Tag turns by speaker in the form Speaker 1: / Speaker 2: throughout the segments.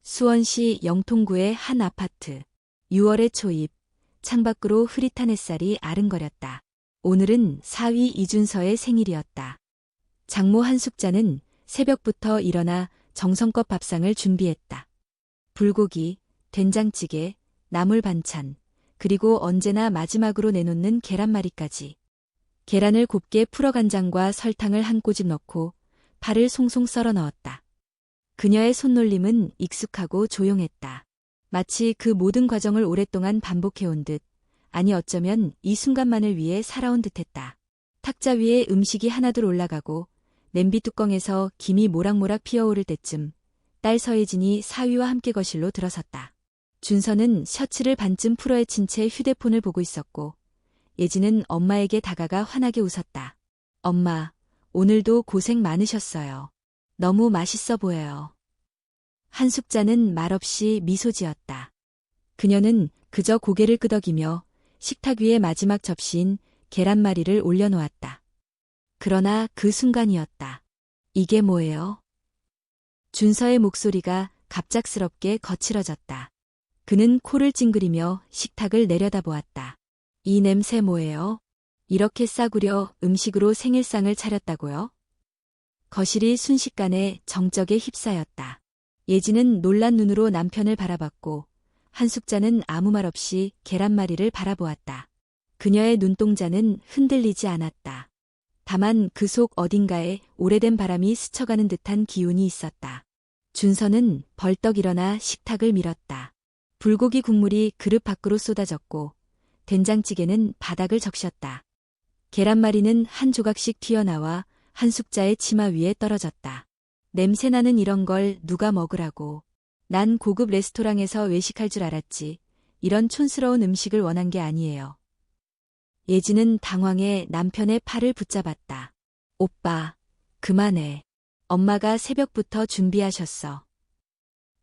Speaker 1: 수원시 영통구의 한 아파트. 6월의 초입, 창밖으로 흐릿한 햇살이 아른거렸다. 오늘은 사위 이준서의 생일이었다. 장모 한숙자는 새벽부터 일어나 정성껏 밥상을 준비했다. 불고기, 된장찌개, 나물 반찬, 그리고 언제나 마지막으로 내놓는 계란말이까지. 계란을 곱게 풀어 간장과 설탕을 한 꼬집 넣고 파를 송송 썰어 넣었다. 그녀의 손놀림은 익숙하고 조용했다. 마치 그 모든 과정을 오랫동안 반복해온 듯, 아니 어쩌면 이 순간만을 위해 살아온 듯했다. 탁자 위에 음식이 하나둘 올라가고 냄비 뚜껑에서 김이 모락모락 피어오를 때쯤 딸 서예진이 사위와 함께 거실로 들어섰다. 준서는 셔츠를 반쯤 풀어헤친 채 휴대폰을 보고 있었고 예진은 엄마에게 다가가 환하게 웃었다. 엄마, 오늘도 고생 많으셨어요. 너무 맛있어 보여요. 한숙자는 말없이 미소 지었다. 그녀는 그저 고개를 끄덕이며 식탁 위에 마지막 접시인 계란말이를 올려놓았다. 그러나 그 순간이었다. 이게 뭐예요? 준서의 목소리가 갑작스럽게 거칠어졌다. 그는 코를 찡그리며 식탁을 내려다보았다. 이 냄새 뭐예요? 이렇게 싸구려 음식으로 생일상을 차렸다고요? 거실이 순식간에 정적에 휩싸였다. 예진은 놀란 눈으로 남편을 바라봤고 한숙자는 아무 말 없이 계란말이를 바라보았다. 그녀의 눈동자는 흔들리지 않았다. 다만 그 속 어딘가에 오래된 바람이 스쳐가는 듯한 기운이 있었다. 준서는 벌떡 일어나 식탁을 밀었다. 불고기 국물이 그릇 밖으로 쏟아졌고 된장찌개는 바닥을 적셨다. 계란말이는 한 조각씩 튀어나와 한숙자의 치마 위에 떨어졌다. 냄새나는 이런 걸 누가 먹으라고. 난 고급 레스토랑에서 외식할 줄 알았지. 이런 촌스러운 음식을 원한 게 아니에요. 예진은 당황해 남편의 팔을 붙잡았다. 오빠, 그만해. 엄마가 새벽부터 준비하셨어.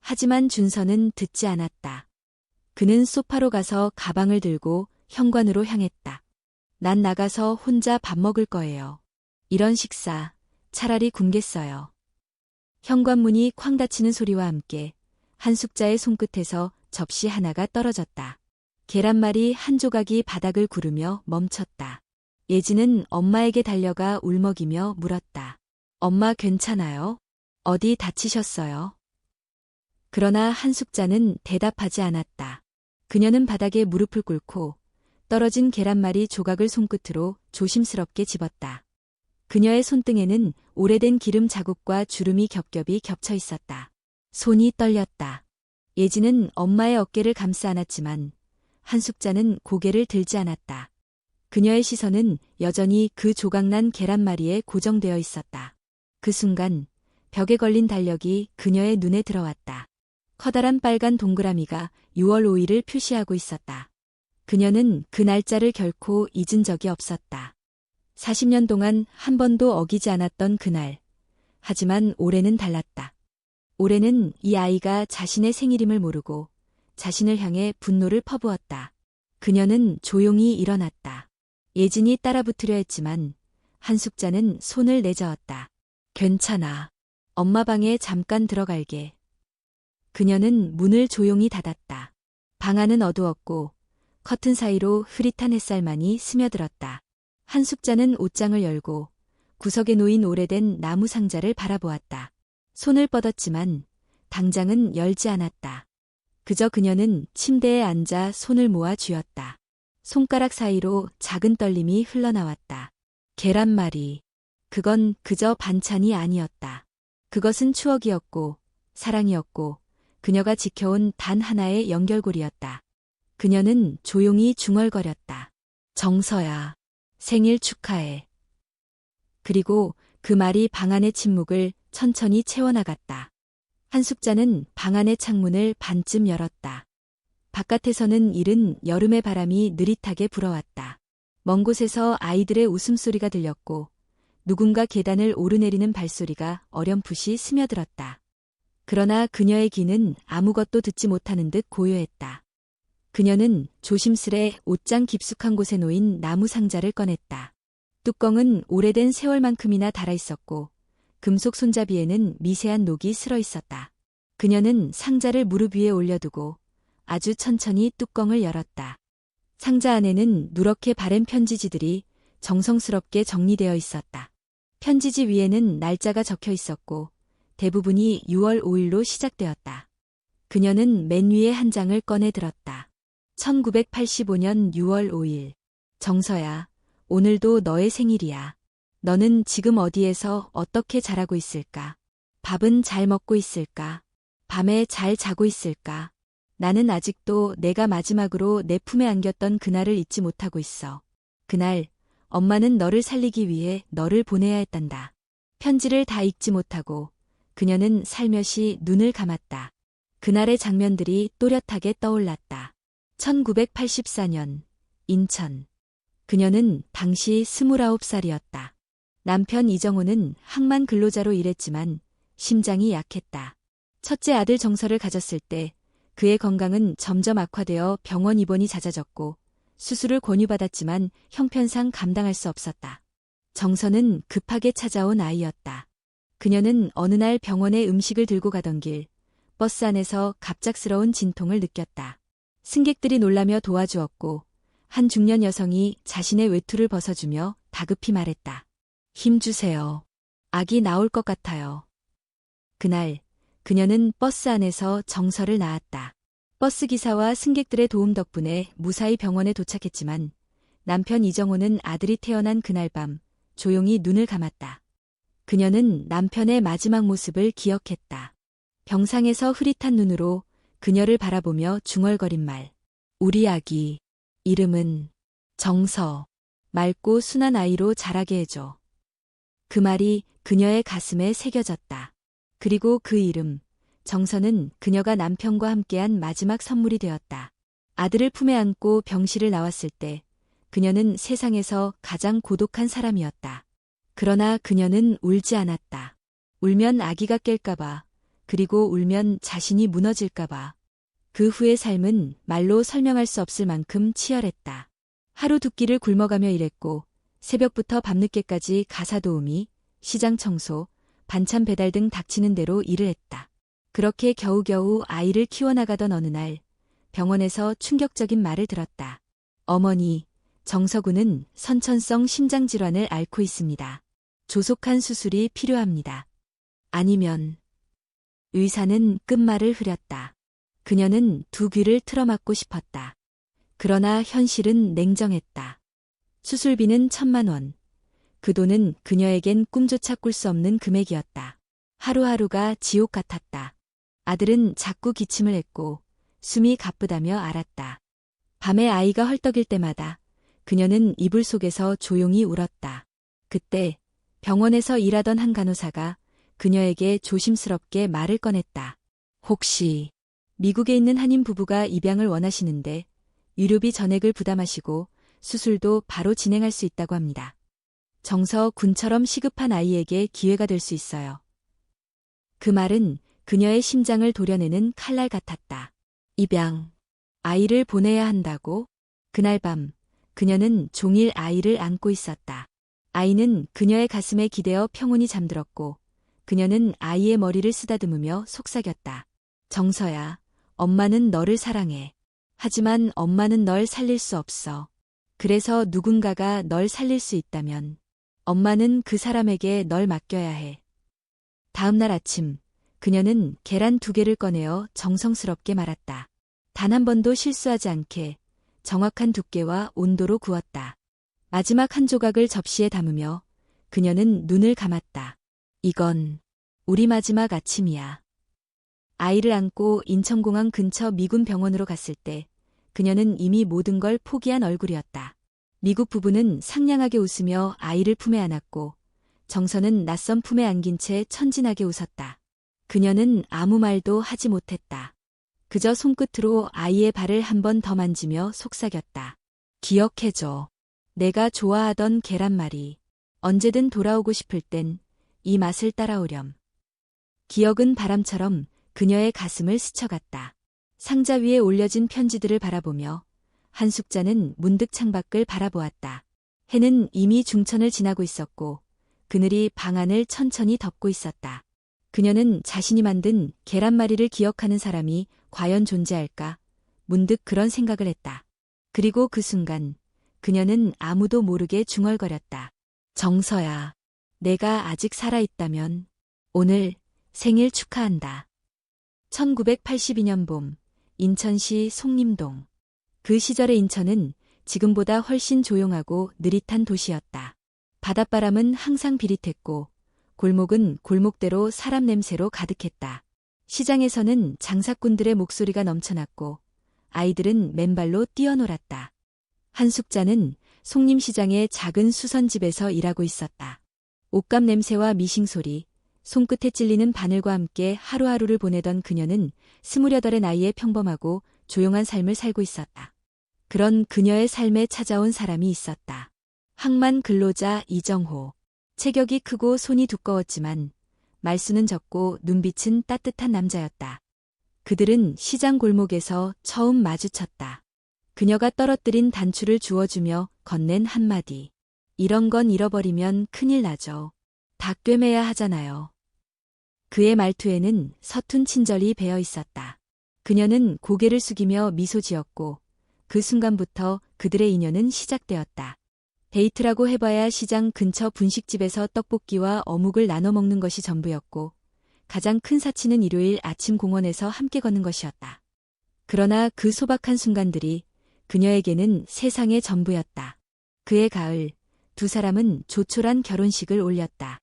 Speaker 1: 하지만 준서는 듣지 않았다. 그는 소파로 가서 가방을 들고 현관으로 향했다. 난 나가서 혼자 밥 먹을 거예요. 이런 식사, 차라리 굶겠어요. 현관문이 쾅 닫히는 소리와 함께 한숙자의 손끝에서 접시 하나가 떨어졌다. 계란말이 한 조각이 바닥을 구르며 멈췄다. 예진은 엄마에게 달려가 울먹이며 물었다. 엄마 괜찮아요? 어디 다치셨어요? 그러나 한숙자는 대답하지 않았다. 그녀는 바닥에 무릎을 꿇고 떨어진 계란말이 조각을 손끝으로 조심스럽게 집었다. 그녀의 손등에는 오래된 기름 자국과 주름이 겹겹이 겹쳐 있었다. 손이 떨렸다. 예진은 엄마의 어깨를 감싸 안았지만 한숙자는 고개를 들지 않았다. 그녀의 시선은 여전히 그 조각난 계란말이에 고정되어 있었다. 그 순간 벽에 걸린 달력이 그녀의 눈에 들어왔다. 커다란 빨간 동그라미가 6월 5일을 표시하고 있었다. 그녀는 그 날짜를 결코 잊은 적이 없었다. 40년 동안 한 번도 어기지 않았던 그날. 하지만 올해는 달랐다. 올해는 이 아이가 자신의 생일임을 모르고 자신을 향해 분노를 퍼부었다. 그녀는 조용히 일어났다. 예진이 따라붙으려 했지만 한숙자는 손을 내저었다. 괜찮아. 엄마 방에 잠깐 들어갈게. 그녀는 문을 조용히 닫았다. 방 안은 어두웠고 커튼 사이로 흐릿한 햇살만이 스며들었다. 한숙자는 옷장을 열고 구석에 놓인 오래된 나무 상자를 바라보았다. 손을 뻗었지만 당장은 열지 않았다. 그저 그녀는 침대에 앉아 손을 모아 쥐었다. 손가락 사이로 작은 떨림이 흘러나왔다. 계란말이. 그건 그저 반찬이 아니었다. 그것은 추억이었고 사랑이었고 그녀가 지켜온 단 하나의 연결고리였다. 그녀는 조용히 중얼거렸다. 정서야. 생일 축하해. 그리고 그 말이 방 안의 침묵을 천천히 채워나갔다. 한숙자는 방 안의 창문을 반쯤 열었다. 바깥에서는 이른 여름의 바람이 느릿하게 불어왔다. 먼 곳에서 아이들의 웃음소리가 들렸고 누군가 계단을 오르내리는 발소리가 어렴풋이 스며들었다. 그러나 그녀의 귀는 아무것도 듣지 못하는 듯 고요했다. 그녀는 조심스레 옷장 깊숙한 곳에 놓인 나무 상자를 꺼냈다. 뚜껑은 오래된 세월만큼이나 닳아 있었고 금속 손잡이에는 미세한 녹이 슬어 있었다. 그녀는 상자를 무릎 위에 올려두고 아주 천천히 뚜껑을 열었다. 상자 안에는 누렇게 바랜 편지지들이 정성스럽게 정리되어 있었다. 편지지 위에는 날짜가 적혀 있었고 대부분이 6월 5일로 시작되었다. 그녀는 맨 위에 한 장을 꺼내 들었다. 1985년 6월 5일. 정서야, 오늘도 너의 생일이야. 너는 지금 어디에서 어떻게 자라고 있을까? 밥은 잘 먹고 있을까? 밤에 잘 자고 있을까? 나는 아직도 내가 마지막으로 내 품에 안겼던 그날을 잊지 못하고 있어. 그날, 엄마는 너를 살리기 위해 너를 보내야 했단다. 편지를 다 읽지 못하고 그녀는 살며시 눈을 감았다. 그날의 장면들이 또렷하게 떠올랐다. 1984년, 인천. 그녀는 당시 29살이었다. 남편 이정호는 항만 근로자로 일했지만 심장이 약했다. 첫째 아들 정서를 가졌을 때 그의 건강은 점점 악화되어 병원 입원이 잦아졌고 수술을 권유받았지만 형편상 감당할 수 없었다. 정서는 급하게 찾아온 아이였다. 그녀는 어느 날 병원에 음식을 들고 가던 길, 버스 안에서 갑작스러운 진통을 느꼈다. 승객들이 놀라며 도와주었고 한 중년 여성이 자신의 외투를 벗어주며 다급히 말했다. 힘 주세요. 아기 나올 것 같아요. 그날 그녀는 버스 안에서 정서를 낳았다. 버스 기사와 승객들의 도움 덕분에 무사히 병원에 도착했지만 남편 이정호는 아들이 태어난 그날 밤 조용히 눈을 감았다. 그녀는 남편의 마지막 모습을 기억했다. 병상에서 흐릿한 눈으로 그녀를 바라보며 중얼거린 말. 우리 아기, 이름은 정서. 맑고 순한 아이로 자라게 해줘. 그 말이 그녀의 가슴에 새겨졌다. 그리고 그 이름, 정서는 그녀가 남편과 함께한 마지막 선물이 되었다. 아들을 품에 안고 병실을 나왔을 때 그녀는 세상에서 가장 고독한 사람이었다. 그러나 그녀는 울지 않았다. 울면 아기가 깰까봐, 그리고 울면 자신이 무너질까봐. 그 후의 삶은 말로 설명할 수 없을 만큼 치열했다. 하루 두 끼를 굶어가며 일했고 새벽부터 밤늦게까지 가사 도우미, 시장 청소, 반찬 배달 등 닥치는 대로 일을 했다. 그렇게 겨우겨우 아이를 키워나가던 어느 날 병원에서 충격적인 말을 들었다. 어머니, 정서군은 선천성 심장질환을 앓고 있습니다. 조속한 수술이 필요합니다. 아니면 의사는 끝말을 흐렸다. 그녀는 두 귀를 틀어막고 싶었다. 그러나 현실은 냉정했다. 수술비는 1,000만 원. 그 돈은 그녀에겐 꿈조차 꿀 수 없는 금액이었다. 하루하루가 지옥 같았다. 아들은 자꾸 기침을 했고 숨이 가쁘다며 앓았다. 밤에 아이가 헐떡일 때마다 그녀는 이불 속에서 조용히 울었다. 그때 병원에서 일하던 한 간호사가 그녀에게 조심스럽게 말을 꺼냈다. 혹시 미국에 있는 한인 부부가 입양을 원하시는데 의료비 전액을 부담하시고 수술도 바로 진행할 수 있다고 합니다. 정서 군처럼 시급한 아이에게 기회가 될 수 있어요. 그 말은 그녀의 심장을 도려내는 칼날 같았다. 입양. 아이를 보내야 한다고? 그날 밤 그녀는 종일 아이를 안고 있었다. 아이는 그녀의 가슴에 기대어 평온히 잠들었고 그녀는 아이의 머리를 쓰다듬으며 속삭였다. 정서야, 엄마는 너를 사랑해. 하지만 엄마는 널 살릴 수 없어. 그래서 누군가가 널 살릴 수 있다면 엄마는 그 사람에게 널 맡겨야 해. 다음 날 아침 그녀는 계란 2개를 꺼내어 정성스럽게 말았다. 단 한 번도 실수하지 않게 정확한 두께와 온도로 구웠다. 마지막 한 조각을 접시에 담으며 그녀는 눈을 감았다. 이건 우리 마지막 아침이야. 아이를 안고 인천공항 근처 미군 병원으로 갔을 때 그녀는 이미 모든 걸 포기한 얼굴이었다. 미국 부부는 상냥하게 웃으며 아이를 품에 안았고 정서는 낯선 품에 안긴 채 천진하게 웃었다. 그녀는 아무 말도 하지 못했다. 그저 손끝으로 아이의 발을 한 번 더 만지며 속삭였다. 기억해줘. 내가 좋아하던 계란말이. 언제든 돌아오고 싶을 땐 이 맛을 따라오렴. 기억은 바람처럼 그녀의 가슴을 스쳐갔다. 상자 위에 올려진 편지들을 바라보며 한숙자는 문득 창밖을 바라보았다. 해는 이미 중천을 지나고 있었고 그늘이 방 안을 천천히 덮고 있었다. 그녀는 자신이 만든 계란말이를 기억하는 사람이 과연 존재할까? 문득 그런 생각을 했다. 그리고 그 순간 그녀는 아무도 모르게 중얼거렸다. 정서야, 내가 아직 살아있다면 오늘 생일 축하한다. 1982년 봄, 인천시 송림동. 그 시절의 인천은 지금보다 훨씬 조용하고 느릿한 도시였다. 바닷바람은 항상 비릿했고 골목은 골목대로 사람 냄새로 가득했다. 시장에서는 장사꾼들의 목소리가 넘쳐났고 아이들은 맨발로 뛰어놀았다. 한숙자는 송림시장의 작은 수선집에서 일하고 있었다. 옷감 냄새와 미싱소리, 손끝에 찔리는 바늘과 함께 하루하루를 보내던 그녀는 28의 나이에 평범하고 조용한 삶을 살고 있었다. 그런 그녀의 삶에 찾아온 사람이 있었다. 항만 근로자 이정호. 체격이 크고 손이 두꺼웠지만 말수는 적고 눈빛은 따뜻한 남자였다. 그들은 시장 골목에서 처음 마주쳤다. 그녀가 떨어뜨린 단추를 주워주며 건넨 한마디. 이런 건 잃어버리면 큰일 나죠. 다 꿰매야 하잖아요. 그의 말투에는 서툰 친절이 배어 있었다. 그녀는 고개를 숙이며 미소 지었고 그 순간부터 그들의 인연은 시작되었다. 데이트라고 해봐야 시장 근처 분식집에서 떡볶이와 어묵을 나눠 먹는 것이 전부였고 가장 큰 사치는 일요일 아침 공원에서 함께 걷는 것이었다. 그러나 그 소박한 순간들이 그녀에게는 세상의 전부였다. 그해 가을, 두 사람은 조촐한 결혼식을 올렸다.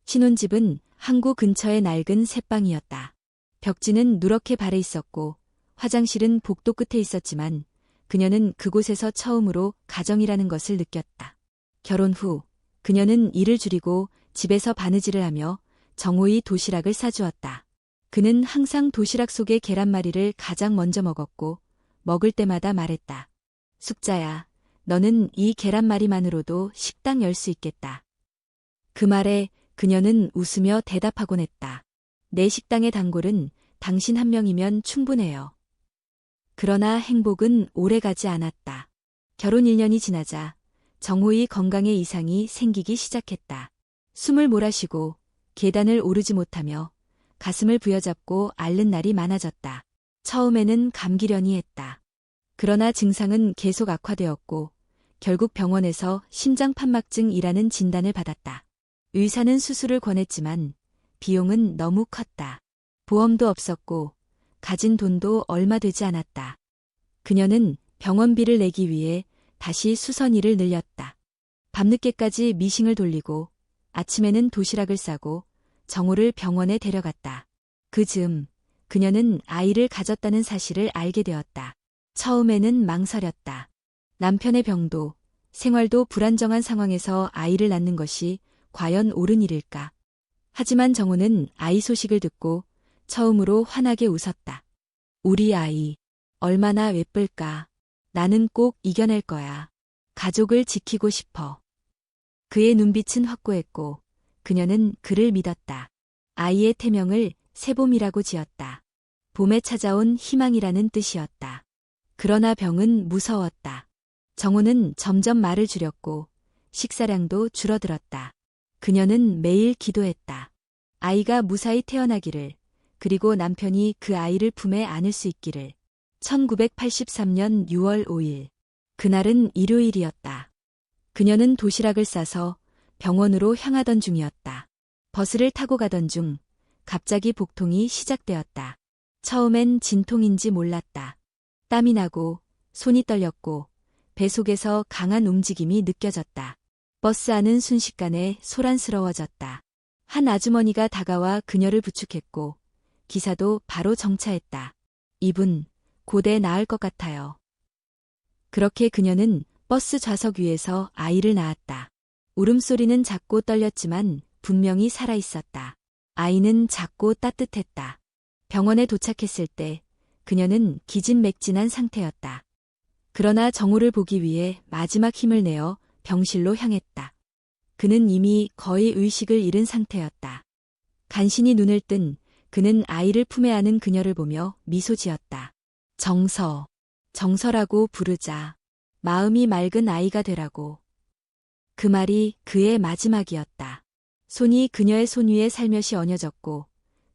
Speaker 1: 신혼집은 항구 근처의 낡은 셋방이었다. 벽지는 누렇게 발해 있었고 화장실은 복도 끝에 있었지만 그녀는 그곳에서 처음으로 가정이라는 것을 느꼈다. 결혼 후 그녀는 일을 줄이고 집에서 바느질을 하며 정호의 도시락을 싸주었다. 그는 항상 도시락 속의 계란말이를 가장 먼저 먹었고 먹을 때마다 말했다. 숙자야, 너는 이 계란말이만으로도 식당 열 수 있겠다. 그 말에 그녀는 웃으며 대답하곤 했다. 내 식당의 단골은 당신 한 명이면 충분해요. 그러나 행복은 오래가지 않았다. 결혼 1년이 지나자 정호의 건강에 이상이 생기기 시작했다. 숨을 몰아쉬고 계단을 오르지 못하며 가슴을 부여잡고 앓는 날이 많아졌다. 처음에는 감기려니 했다. 그러나 증상은 계속 악화되었고 결국 병원에서 심장판막증이라는 진단을 받았다. 의사는 수술을 권했지만 비용은 너무 컸다. 보험도 없었고 가진 돈도 얼마 되지 않았다. 그녀는 병원비를 내기 위해 다시 수선일을 늘렸다. 밤늦게까지 미싱을 돌리고 아침에는 도시락을 싸고 정호를 병원에 데려갔다. 그 즈음 그녀는 아이를 가졌다는 사실을 알게 되었다. 처음에는 망설였다. 남편의 병도 생활도 불안정한 상황에서 아이를 낳는 것이 과연 옳은 일일까? 하지만 정호는 아이 소식을 듣고 처음으로 환하게 웃었다. 우리 아이, 얼마나 예쁠까? 나는 꼭 이겨낼 거야. 가족을 지키고 싶어. 그의 눈빛은 확고했고 그녀는 그를 믿었다. 아이의 태명을 새봄이라고 지었다. 봄에 찾아온 희망이라는 뜻이었다. 그러나 병은 무서웠다. 정호는 점점 말을 줄였고 식사량도 줄어들었다. 그녀는 매일 기도했다. 아이가 무사히 태어나기를, 그리고 남편이 그 아이를 품에 안을 수 있기를. 1983년 6월 5일. 그날은 일요일이었다. 그녀는 도시락을 싸서 병원으로 향하던 중이었다. 버스를 타고 가던 중 갑자기 복통이 시작되었다. 처음엔 진통인지 몰랐다. 땀이 나고 손이 떨렸고 배 속에서 강한 움직임이 느껴졌다. 버스 안은 순식간에 소란스러워졌다. 한 아주머니가 다가와 그녀를 부축했고 기사도 바로 정차했다. 이분, 고대 나을 것 같아요. 그렇게 그녀는 버스 좌석 위에서 아이를 낳았다. 울음소리는 작고 떨렸지만 분명히 살아있었다. 아이는 작고 따뜻했다. 병원에 도착했을 때 그녀는 기진맥진한 상태였다. 그러나 정호를 보기 위해 마지막 힘을 내어 병실로 향했다. 그는 이미 거의 의식을 잃은 상태였다. 간신히 눈을 뜬 그는 아이를 품에 안은 그녀를 보며 미소 지었다. 정서라고 부르자. 마음이 맑은 아이가 되라고. 그 말이 그의 마지막이었다. 손이 그녀의 손 위에 살며시 얹어졌고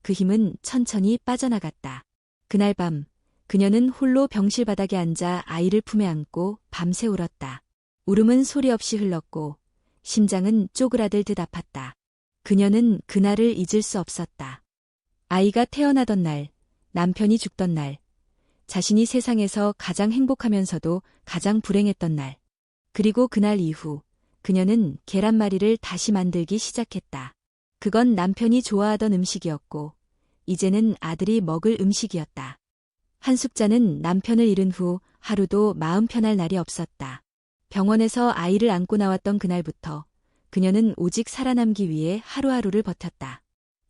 Speaker 1: 그 힘은 천천히 빠져나갔다. 그날 밤 그녀는 홀로 병실 바닥에 앉아 아이를 품에 안고 밤새 울었다. 울음은 소리 없이 흘렀고 심장은 쪼그라들듯 아팠다. 그녀는 그날을 잊을 수 없었다. 아이가 태어나던 날, 남편이 죽던 날, 자신이 세상에서 가장 행복하면서도 가장 불행했던 날. 그리고 그날 이후 그녀는 계란말이를 다시 만들기 시작했다. 그건 남편이 좋아하던 음식이었고 이제는 아들이 먹을 음식이었다. 한숙자는 남편을 잃은 후 하루도 마음 편할 날이 없었다. 병원에서 아이를 안고 나왔던 그날부터 그녀는 오직 살아남기 위해 하루하루를 버텼다.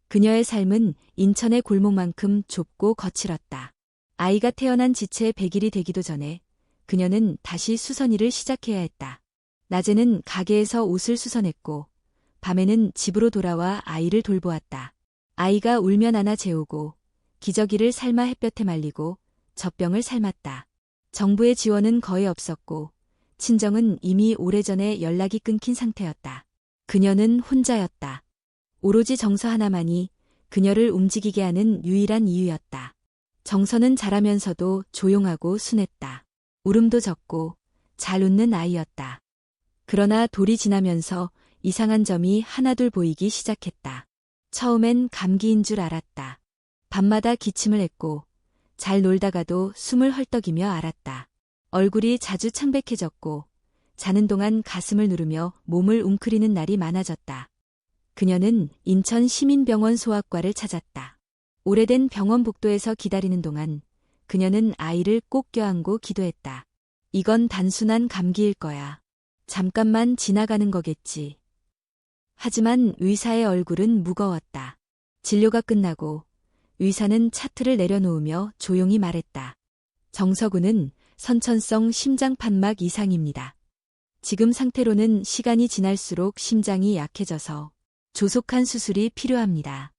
Speaker 1: 그녀의 삶은 인천의 골목만큼 좁고 거칠었다. 아이가 태어난 지체 100일이 되기도 전에 그녀는 다시 수선일을 시작해야 했다. 낮에는 가게에서 옷을 수선했고 밤에는 집으로 돌아와 아이를 돌보았다. 아이가 울면 안아 재우고 기저귀를 삶아 햇볕에 말리고 젖병을 삶았다. 정부의 지원은 거의 없었고 친정은 이미 오래전에 연락이 끊긴 상태였다. 그녀는 혼자였다. 오로지 정서 하나만이 그녀를 움직이게 하는 유일한 이유였다. 정서는 자라면서도 조용하고 순했다. 울음도 적고 잘 웃는 아이였다. 그러나 돌이 지나면서 이상한 점이 하나둘 보이기 시작했다. 처음엔 감기인 줄 알았다. 밤마다 기침을 했고 잘 놀다가도 숨을 헐떡이며 앓았다. 얼굴이 자주 창백해졌고 자는 동안 가슴을 누르며 몸을 웅크리는 날이 많아졌다. 그녀는 인천 시민병원 소아과를 찾았다. 오래된 병원 복도에서 기다리는 동안 그녀는 아이를 꼭 껴안고 기도했다. 이건 단순한 감기일 거야. 잠깐만 지나가는 거겠지. 하지만 의사의 얼굴은 무거웠다. 진료가 끝나고 의사는 차트를 내려놓으며 조용히 말했다. 정서구는 선천성 심장판막 이상입니다. 지금 상태로는 시간이 지날수록 심장이 약해져서 조속한 수술이 필요합니다.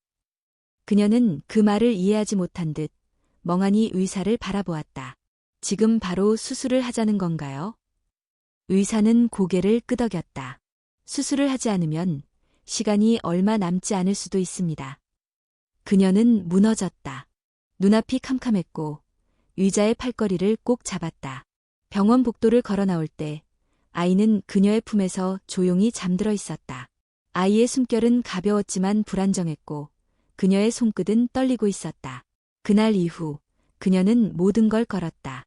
Speaker 1: 그녀는 그 말을 이해하지 못한 듯 멍하니 의사를 바라보았다. 지금 바로 수술을 하자는 건가요? 의사는 고개를 끄덕였다. 수술을 하지 않으면 시간이 얼마 남지 않을 수도 있습니다. 그녀는 무너졌다. 눈앞이 캄캄했고 의자의 팔걸이를 꼭 잡았다. 병원 복도를 걸어 나올 때 아이는 그녀의 품에서 조용히 잠들어 있었다. 아이의 숨결은 가벼웠지만 불안정했고 그녀의 손끝은 떨리고 있었다. 그날 이후 그녀는 모든 걸 걸었다.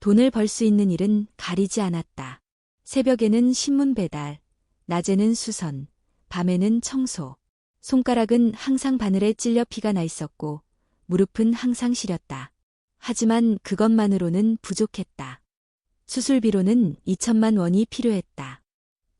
Speaker 1: 돈을 벌 수 있는 일은 가리지 않았다. 새벽에는 신문 배달, 낮에는 수선, 밤에는 청소. 손가락은 항상 바늘에 찔려 피가 나 있었고 무릎은 항상 시렸다. 하지만 그것만으로는 부족했다. 수술비로는 2천만 원이 필요했다.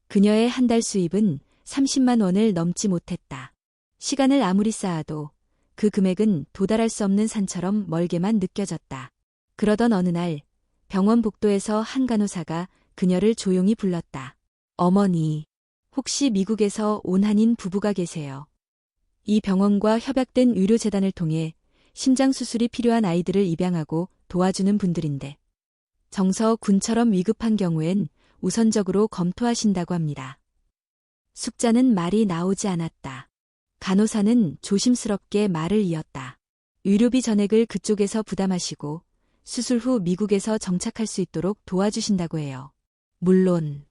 Speaker 1: 그녀의 한 달 수입은 30만 원을 넘지 못했다. 시간을 아무리 쌓아도 그 금액은 도달할 수 없는 산처럼 멀게만 느껴졌다. 그러던 어느 날 병원 복도에서 한 간호사가 그녀를 조용히 불렀다. 어머니, 혹시 미국에서 온 한인 부부가 계세요? 이 병원과 협약된 의료재단을 통해 심장 수술이 필요한 아이들을 입양하고 도와주는 분들인데 정서 군처럼 위급한 경우엔 우선적으로 검토하신다고 합니다. 숙자는 말이 나오지 않았다. 간호사는 조심스럽게 말을 이었다. 의료비 전액을 그쪽에서 부담하시고 수술 후 미국에서 정착할 수 있도록 도와주신다고 해요. 물론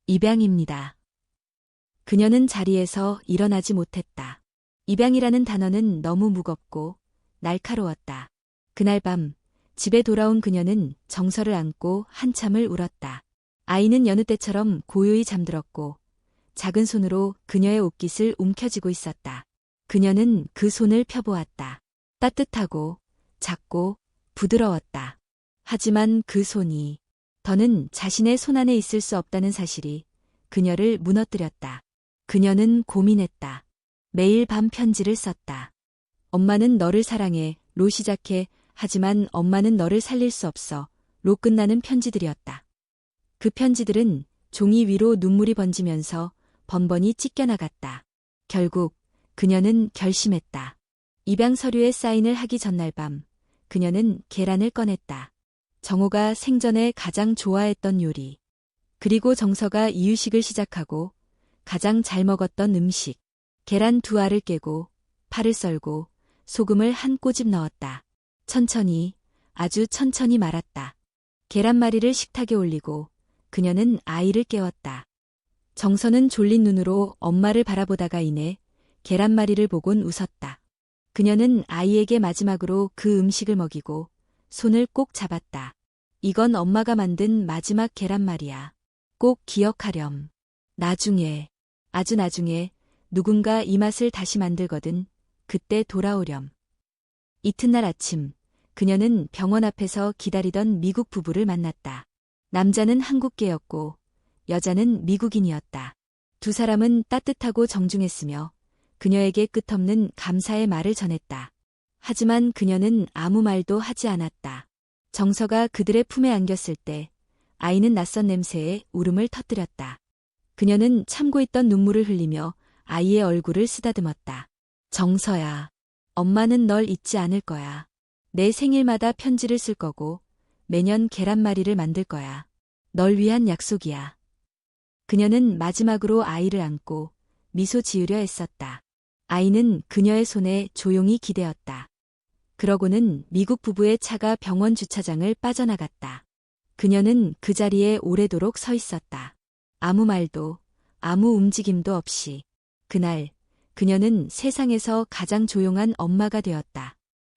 Speaker 1: 입양입니다. 그녀는 자리에서 일어나지 못했다. 입양이라는 단어는 너무 무겁고 날카로웠다. 그날 밤 집에 돌아온 그녀는 정서를 안고 한참을 울었다. 아이는 여느 때처럼 고요히 잠들었고 작은 손으로 그녀의 옷깃을 움켜쥐고 있었다. 그녀는 그 손을 펴보았다. 따뜻하고 작고 부드러웠다. 하지만 그 손이 더는 자신의 손 안에 있을 수 없다는 사실이 그녀를 무너뜨렸다. 그녀는 고민했다. 매일 밤 편지를 썼다. 엄마는 너를 사랑해, 로 시작해, 하지만 엄마는 너를 살릴 수 없어, 로 끝나는 편지들이었다. 그 편지들은 종이 위로 눈물이 번지면서 번번이 찢겨나갔다. 결국 그녀는 결심했다. 입양 서류에 사인을 하기 전날 밤 그녀는 계란을 꺼냈다. 정호가 생전에 가장 좋아했던 요리. 그리고 정서가 이유식을 시작하고 가장 잘 먹었던 음식. 계란 2알을 깨고 파를 썰고 소금을 한 꼬집 넣었다. 천천히, 아주 천천히 말았다. 계란말이를 식탁에 올리고 그녀는 아이를 깨웠다. 정서는 졸린 눈으로 엄마를 바라보다가 이내 계란말이를 보곤 웃었다. 그녀는 아이에게 마지막으로 그 음식을 먹이고 손을 꼭 잡았다. 이건 엄마가 만든 마지막 계란말이야. 꼭 기억하렴. 나중에, 아주 나중에 누군가 이 맛을 다시 만들거든. 그때 돌아오렴. 이튿날 아침, 그녀는 병원 앞에서 기다리던 미국 부부를 만났다. 남자는 한국계였고 여자는 미국인이었다. 두 사람은 따뜻하고 정중했으며 그녀에게 끝없는 감사의 말을 전했다. 하지만 그녀는 아무 말도 하지 않았다. 정서가 그들의 품에 안겼을 때 아이는 낯선 냄새에 울음을 터뜨렸다. 그녀는 참고 있던 눈물을 흘리며 아이의 얼굴을 쓰다듬었다. 정서야, 엄마는 널 잊지 않을 거야. 내 생일마다 편지를 쓸 거고 매년 계란말이를 만들 거야. 널 위한 약속이야. 그녀는 마지막으로 아이를 안고 미소 지으려 애썼다. 아이는 그녀의 손에 조용히 기대었다. 그러고는 미국 부부의 차가 병원 주차장을 빠져나갔다. 그녀는 그 자리에 오래도록 서 있었다. 아무 말도, 아무 움직임도 없이. 그날, 그녀는 세상에서 가장 조용한 엄마가 되었다.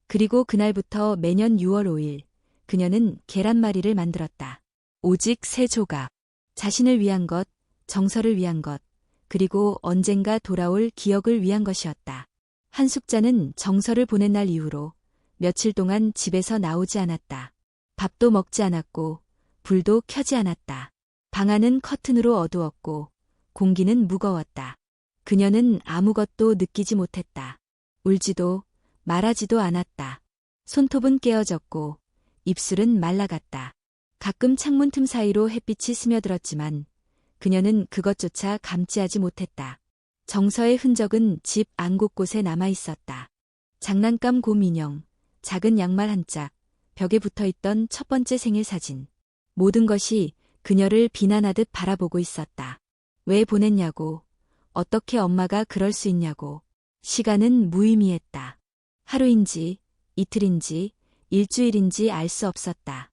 Speaker 1: 그리고 그날부터 매년 6월 5일, 그녀는 계란말이를 만들었다. 오직 3조각. 자신을 위한 것, 정서를 위한 것, 그리고 언젠가 돌아올 기억을 위한 것이었다. 한숙자는 정서를 보낸 날 이후로 며칠 동안 집에서 나오지 않았다. 밥도 먹지 않았고 불도 켜지 않았다. 방 안은 커튼으로 어두웠고 공기는 무거웠다. 그녀는 아무것도 느끼지 못했다. 울지도 말하지도 않았다. 손톱은 깨어졌고 입술은 말라갔다. 가끔 창문 틈 사이로 햇빛이 스며들었지만 그녀는 그것조차 감지하지 못했다. 정서의 흔적은 집 안 곳곳에 남아 있었다. 장난감 곰 인형, 작은 양말 한 짝, 벽에 붙어있던 첫 번째 생일 사진. 모든 것이 그녀를 비난하듯 바라보고 있었다. 왜 보냈냐고, 어떻게 엄마가 그럴 수 있냐고. 시간은 무의미했다. 하루인지, 이틀인지, 일주일인지 알 수 없었다.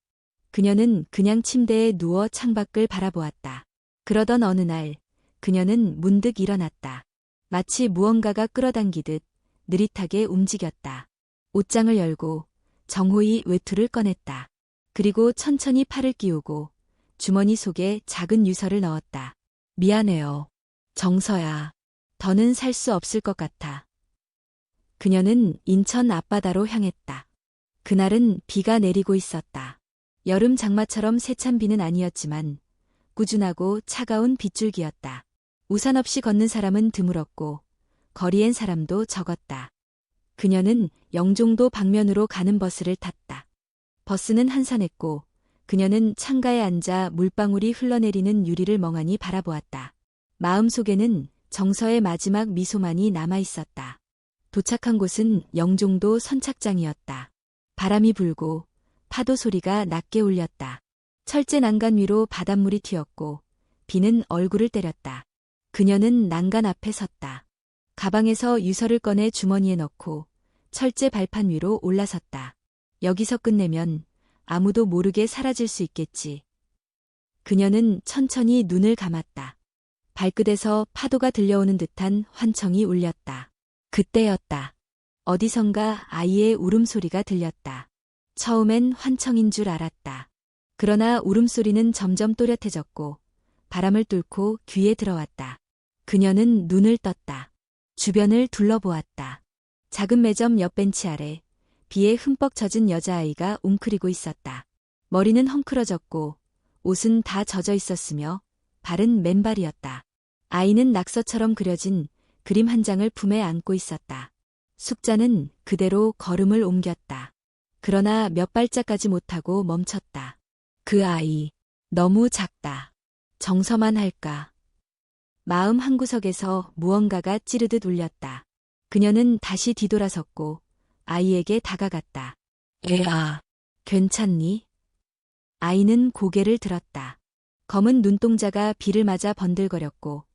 Speaker 1: 그녀는 그냥 침대에 누워 창밖을 바라보았다. 그러던 어느 날, 그녀는 문득 일어났다. 마치 무언가가 끌어당기듯 느릿하게 움직였다. 옷장을 열고 정호히 외투를 꺼냈다. 그리고 천천히 팔을 끼우고 주머니 속에 작은 유서를 넣었다. 미안해요. 정서야. 더는 살 수 없을 것 같아. 그녀는 인천 앞바다로 향했다. 그날은 비가 내리고 있었다. 여름 장마처럼 세찬 비는 아니었지만 꾸준하고 차가운 빗줄기였다. 우산 없이 걷는 사람은 드물었고 거리엔 사람도 적었다. 그녀는 영종도 방면으로 가는 버스를 탔다. 버스는 한산했고 그녀는 창가에 앉아 물방울이 흘러내리는 유리를 멍하니 바라보았다. 마음속에는 정서의 마지막 미소만이 남아있었다. 도착한 곳은 영종도 선착장이었다. 바람이 불고 파도 소리가 낮게 울렸다. 철제 난간 위로 바닷물이 튀었고 비는 얼굴을 때렸다. 그녀는 난간 앞에 섰다. 가방에서 유서를 꺼내 주머니에 넣고 철제 발판 위로 올라섰다. 여기서 끝내면 아무도 모르게 사라질 수 있겠지. 그녀는 천천히 눈을 감았다. 발끝에서 파도가 들려오는 듯한 환청이 울렸다. 그때였다. 어디선가 아이의 울음소리가 들렸다. 처음엔 환청인 줄 알았다. 그러나 울음소리는 점점 또렷해졌고 바람을 뚫고 귀에 들어왔다. 그녀는 눈을 떴다. 주변을 둘러보았다. 작은 매점 옆 벤치 아래 비에 흠뻑 젖은 여자아이가 웅크리고 있었다. 머리는 헝클어졌고 옷은 다 젖어 있었으며 발은 맨발이었다. 아이는 낙서처럼 그려진 그림 한 장을 품에 안고 있었다. 숙자는 그대로 걸음을 옮겼다. 그러나 몇 발짝 가지 못하고 멈췄다. 그 아이, 너무 작다. 정서만 할까. 마음 한구석에서 무언가가 찌르듯 울렸다. 그녀는 다시 뒤돌아섰고 아이에게 다가갔다. 애아, 괜찮니? 아이는 고개를 들었다. 검은 눈동자가 비를 맞아 번들거렸고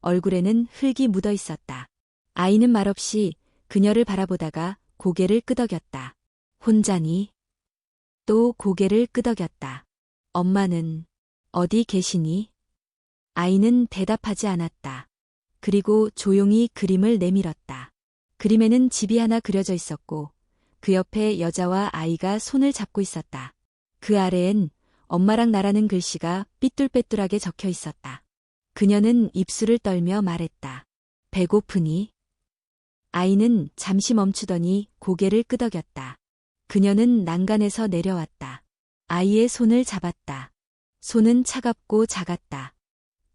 Speaker 1: 얼굴에는 흙이 묻어 있었다. 아이는 말없이 그녀를 바라보다가 고개를 끄덕였다. 혼자니? 또 고개를 끄덕였다. 엄마는 어디 계시니? 아이는 대답하지 않았다. 그리고 조용히 그림을 내밀었다. 그림에는 집이 하나 그려져 있었고 그 옆에 여자와 아이가 손을 잡고 있었다. 그 아래엔 엄마랑 나라는 글씨가 삐뚤빼뚤하게 적혀 있었다. 그녀는 입술을 떨며 말했다. 배고프니? 아이는 잠시 멈추더니 고개를 끄덕였다. 그녀는 난간에서 내려왔다. 아이의 손을 잡았다. 손은 차갑고 작았다.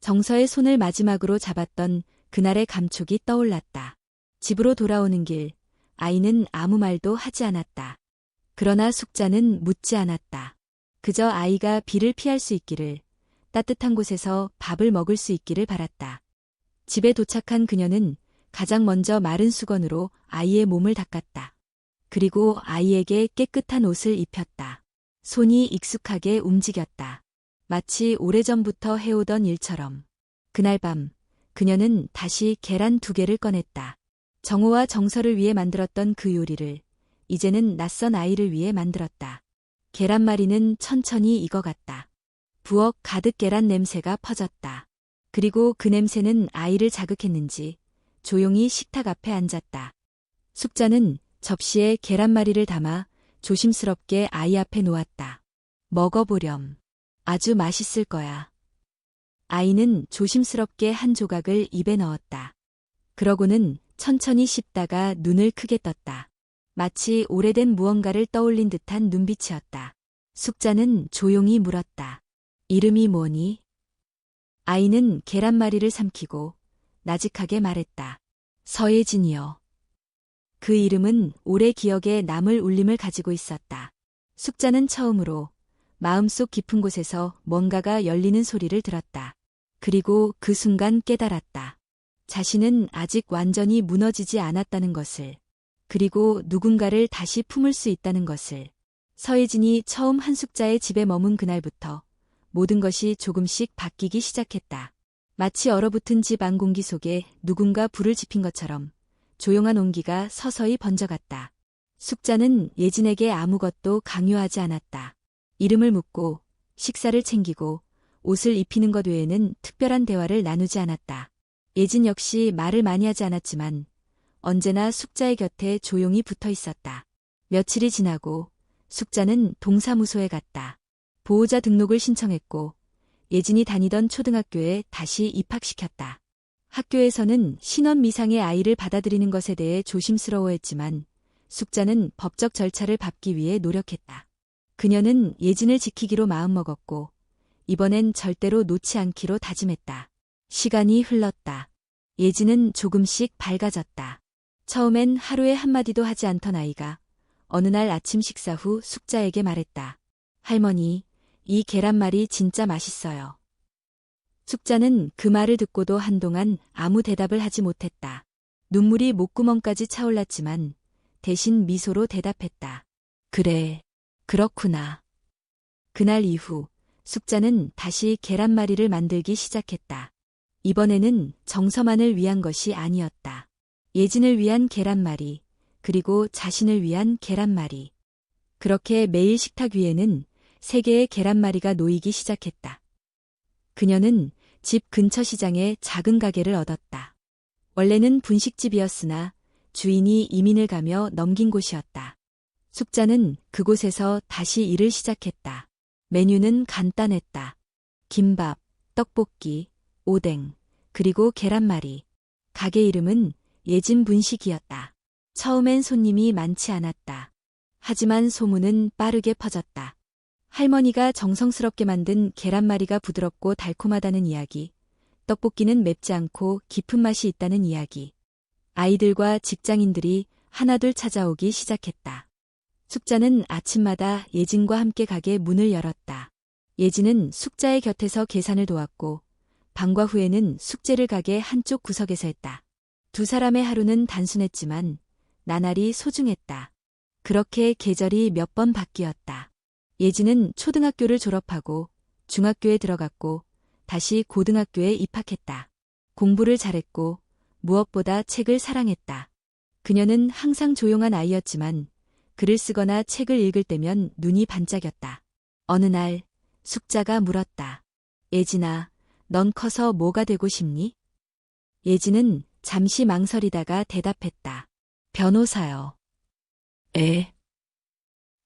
Speaker 1: 정서의 손을 마지막으로 잡았던 그날의 감촉이 떠올랐다. 집으로 돌아오는 길, 아이는 아무 말도 하지 않았다. 그러나 숙자는 묻지 않았다. 그저 아이가 비를 피할 수 있기를, 따뜻한 곳에서 밥을 먹을 수 있기를 바랐다. 집에 도착한 그녀는 가장 먼저 마른 수건으로 아이의 몸을 닦았다. 그리고 아이에게 깨끗한 옷을 입혔다. 손이 익숙하게 움직였다. 마치 오래전부터 해오던 일처럼. 그날 밤, 그녀는 다시 계란 2개를 꺼냈다. 정호와 정서를 위해 만들었던 그 요리를 이제는 낯선 아이를 위해 만들었다. 계란말이는 천천히 익어갔다. 부엌 가득 계란 냄새가 퍼졌다. 그리고 그 냄새는 아이를 자극했는지 조용히 식탁 앞에 앉았다. 숙자는 접시에 계란말이를 담아 조심스럽게 아이 앞에 놓았다. 먹어보렴. 아주 맛있을 거야. 아이는 조심스럽게 한 조각을 입에 넣었다. 그러고는 천천히 씹다가 눈을 크게 떴다. 마치 오래된 무언가를 떠올린 듯한 눈빛이었다. 숙자는 조용히 물었다. 이름이 뭐니? 아이는 계란말이를 삼키고 나직하게 말했다. 서예진이요. 그 이름은 오래 기억에 남을 울림을 가지고 있었다. 숙자는 처음으로 마음속 깊은 곳에서 뭔가가 열리는 소리를 들었다. 그리고 그 순간 깨달았다. 자신은 아직 완전히 무너지지 않았다는 것을, 그리고 누군가를 다시 품을 수 있다는 것을. 서예진이 처음 한숙자의 집에 머문 그날부터 모든 것이 조금씩 바뀌기 시작했다. 마치 얼어붙은 집 안 공기 속에 누군가 불을 지핀 것처럼 조용한 온기가 서서히 번져갔다. 숙자는 예진에게 아무것도 강요하지 않았다. 이름을 묻고 식사를 챙기고 옷을 입히는 것 외에는 특별한 대화를 나누지 않았다. 예진 역시 말을 많이 하지 않았지만 언제나 숙자의 곁에 조용히 붙어 있었다. 며칠이 지나고 숙자는 동사무소에 갔다. 보호자 등록을 신청했고 예진이 다니던 초등학교에 다시 입학시켰다. 학교에서는 신원 미상의 아이를 받아들이는 것에 대해 조심스러워했지만 숙자는 법적 절차를 밟기 위해 노력했다. 그녀는 예진을 지키기로 마음먹었고 이번엔 절대로 놓지 않기로 다짐했다. 시간이 흘렀다. 예진은 조금씩 밝아졌다. 처음엔 하루에 한마디도 하지 않던 아이가 어느 날 아침 식사 후 숙자에게 말했다. 할머니, 이 계란말이 진짜 맛있어요. 숙자는 그 말을 듣고도 한동안 아무 대답을 하지 못했다. 눈물이 목구멍까지 차올랐지만 대신 미소로 대답했다. 그래, 그렇구나. 그날 이후 숙자는 다시 계란말이를 만들기 시작했다. 이번에는 정서만을 위한 것이 아니었다. 예진을 위한 계란말이, 그리고 자신을 위한 계란말이. 그렇게 매일 식탁 위에는 3개의 계란말이가 놓이기 시작했다. 그녀는 집 근처 시장에 작은 가게를 얻었다. 원래는 분식집이었으나 주인이 이민을 가며 넘긴 곳이었다. 숙자는 그곳에서 다시 일을 시작했다. 메뉴는 간단했다. 김밥, 떡볶이, 오뎅, 그리고 계란말이. 가게 이름은 예진 분식이었다. 처음엔 손님이 많지 않았다. 하지만 소문은 빠르게 퍼졌다. 할머니가 정성스럽게 만든 계란말이가 부드럽고 달콤하다는 이야기, 떡볶이는 맵지 않고 깊은 맛이 있다는 이야기. 아이들과 직장인들이 하나둘 찾아오기 시작했다. 숙자는 아침마다 예진과 함께 가게 문을 열었다. 예진은 숙자의 곁에서 계산을 도왔고 방과 후에는 숙제를 가게 한쪽 구석에서 했다. 두 사람의 하루는 단순했지만 나날이 소중했다. 그렇게 계절이 몇 번 바뀌었다. 예진은 초등학교를 졸업하고 중학교에 들어갔고 다시 고등학교에 입학했다. 공부를 잘했고 무엇보다 책을 사랑했다. 그녀는 항상 조용한 아이였지만 글을 쓰거나 책을 읽을 때면 눈이 반짝였다. 어느 날 숙자가 물었다. 예진아, 넌 커서 뭐가 되고 싶니? 예진은 잠시 망설이다가 대답했다. 변호사요. 에?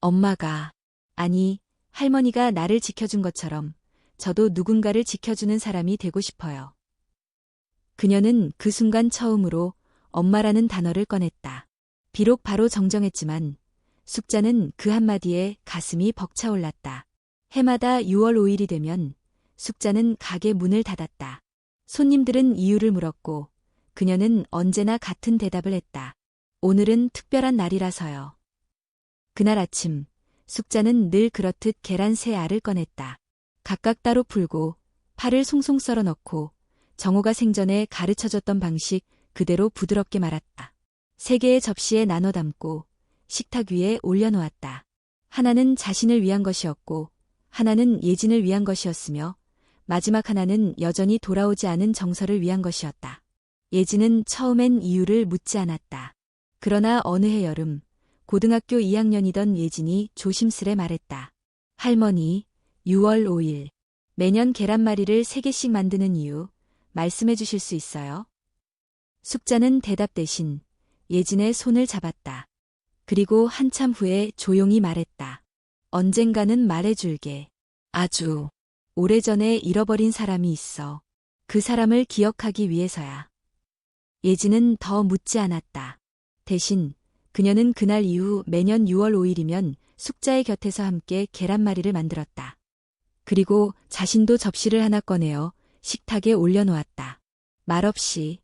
Speaker 1: 엄마가, 아니, 할머니가 나를 지켜준 것처럼 저도 누군가를 지켜주는 사람이 되고 싶어요. 그녀는 그 순간 처음으로 엄마라는 단어를 꺼냈다. 비록 바로 정정했지만 숙자는 그 한마디에 가슴이 벅차올랐다. 해마다 6월 5일이 되면 숙자는 가게 문을 닫았다. 손님들은 이유를 물었고 그녀는 언제나 같은 대답을 했다. 오늘은 특별한 날이라서요. 그날 아침 숙자는 늘 그렇듯 계란 3알을 꺼냈다. 각각 따로 풀고 파를 송송 썰어 넣고 정호가 생전에 가르쳐줬던 방식 그대로 부드럽게 말았다. 3개의 접시에 나눠 담고 식탁 위에 올려놓았다. 하나는 자신을 위한 것이었고 하나는 예진을 위한 것이었으며 마지막 하나는 여전히 돌아오지 않은 정서를 위한 것이었다. 예진은 처음엔 이유를 묻지 않았다. 그러나 어느 해 여름 고등학교 2학년이던 예진이 조심스레 말했다. 할머니, 6월 5일 매년 계란말이를 3개씩 만드는 이유 말씀해 주실 수 있어요? 숙자는 대답 대신 예진의 손을 잡았다. 그리고 한참 후에 조용히 말했다. 언젠가는 말해줄게. 아주 오래전에 잃어버린 사람이 있어. 그 사람을 기억하기 위해서야. 예진은 더 묻지 않았다. 대신 그녀는 그날 이후 매년 6월 5일이면 숙자의 곁에서 함께 계란말이를 만들었다. 그리고 자신도 접시를 하나 꺼내어 식탁에 올려놓았다. 말없이,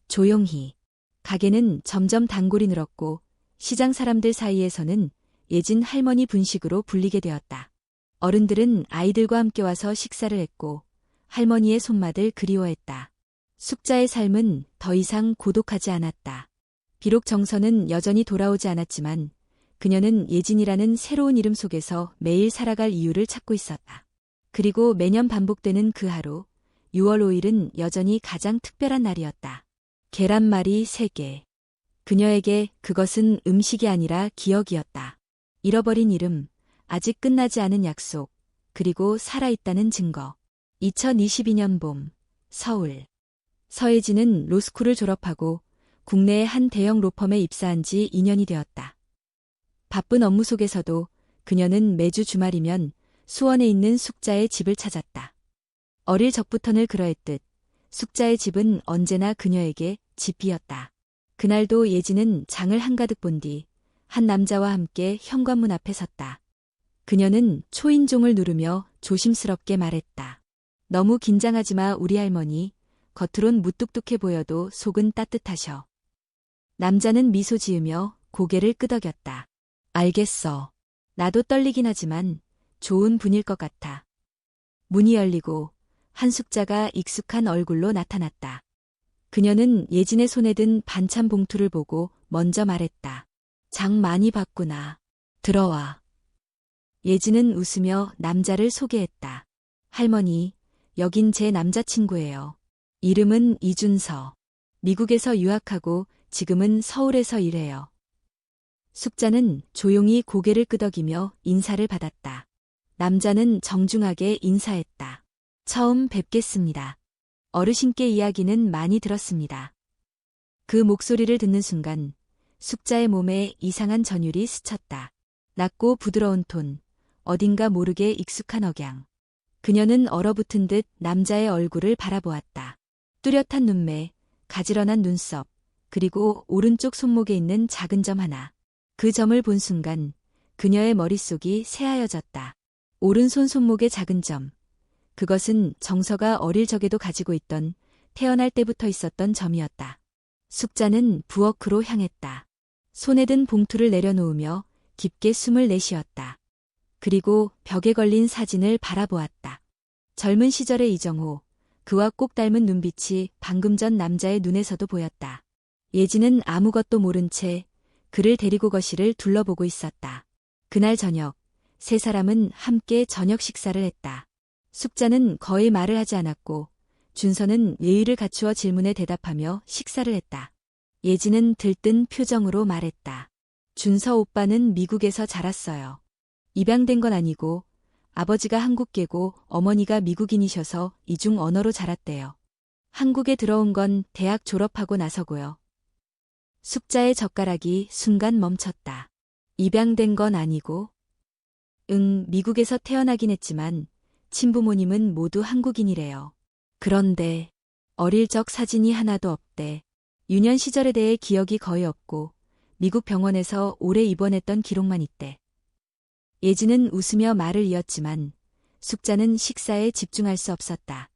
Speaker 1: 조용히. 가게는 점점 단골이 늘었고 시장 사람들 사이에서는 예진 할머니 분식으로 불리게 되었다. 어른들은 아이들과 함께 와서 식사를 했고 할머니의 손맛을 그리워했다. 숙자의 삶은 더 이상 고독하지 않았다. 비록 정서는 여전히 돌아오지 않았지만 그녀는 예진이라는 새로운 이름 속에서 매일 살아갈 이유를 찾고 있었다. 그리고 매년 반복되는 그 하루, 6월 5일은 여전히 가장 특별한 날이었다. 계란말이 3개. 그녀에게 그것은 음식이 아니라 기억이었다. 잃어버린 이름, 아직 끝나지 않은 약속, 그리고 살아있다는 증거. 2022년 봄, 서울. 서예진은 로스쿨을 졸업하고 국내의 한 대형 로펌에 입사한 지 2년이 되었다. 바쁜 업무 속에서도 그녀는 매주 주말이면 수원에 있는 숙자의 집을 찾았다. 어릴 적부터 늘 그러했듯 숙자의 집은 언제나 그녀에게 집이었다. 그날도 예진은 장을 한가득 본 뒤 한 남자와 함께 현관문 앞에 섰다. 그녀는 초인종을 누르며 조심스럽게 말했다. 너무 긴장하지 마, 우리 할머니. 겉으론 무뚝뚝해 보여도 속은 따뜻하셔. 남자는 미소 지으며 고개를 끄덕였다. 알겠어. 나도 떨리긴 하지만 좋은 분일 것 같아. 문이 열리고 한 숙자가 익숙한 얼굴로 나타났다. 그녀는 예진의 손에 든 반찬 봉투를 보고 먼저 말했다. 장 많이 봤구나. 들어와. 예진은 웃으며 남자를 소개했다. 할머니, 여긴 제 남자친구예요. 이름은 이준서. 미국에서 유학하고 지금은 서울에서 일해요. 숙자는 조용히 고개를 끄덕이며 인사를 받았다. 남자는 정중하게 인사했다. 처음 뵙겠습니다. 어르신께 이야기는 많이 들었습니다. 그 목소리를 듣는 순간 숙자의 몸에 이상한 전율이 스쳤다. 낮고 부드러운 톤, 어딘가 모르게 익숙한 억양. 그녀는 얼어붙은 듯 남자의 얼굴을 바라보았다. 뚜렷한 눈매, 가지런한 눈썹, 그리고 오른쪽 손목에 있는 작은 점 하나. 그 점을 본 순간 그녀의 머릿속이 새하여졌다. 오른손 손목의 작은 점. 그것은 정서가 어릴 적에도 가지고 있던 태어날 때부터 있었던 점이었다. 숙자는 부엌으로 향했다. 손에 든 봉투를 내려놓으며 깊게 숨을 내쉬었다. 그리고 벽에 걸린 사진을 바라보았다. 젊은 시절의 이정호, 그와 꼭 닮은 눈빛이 방금 전 남자의 눈에서도 보였다. 예진은 아무것도 모른 채 그를 데리고 거실을 둘러보고 있었다. 그날 저녁, 세 사람은 함께 저녁 식사를 했다. 숙자는 거의 말을 하지 않았고 준서는 예의를 갖추어 질문에 대답하며 식사를 했다. 예진은 들뜬 표정으로 말했다. 준서 오빠는 미국에서 자랐어요. 입양된 건 아니고 아버지가 한국계고 어머니가 미국인이셔서 이중 언어로 자랐대요. 한국에 들어온 건 대학 졸업하고 나서고요. 숙자의 젓가락이 순간 멈췄다. 입양된 건 아니고? 미국에서 태어나긴 했지만 친부모님은 모두 한국인이래요. 그런데 어릴 적 사진이 하나도 없대. 유년 시절에 대해 기억이 거의 없고 미국 병원에서 오래 입원했던 기록만 있대. 예진은 웃으며 말을 이었지만 숙자는 식사에 집중할 수 없었다.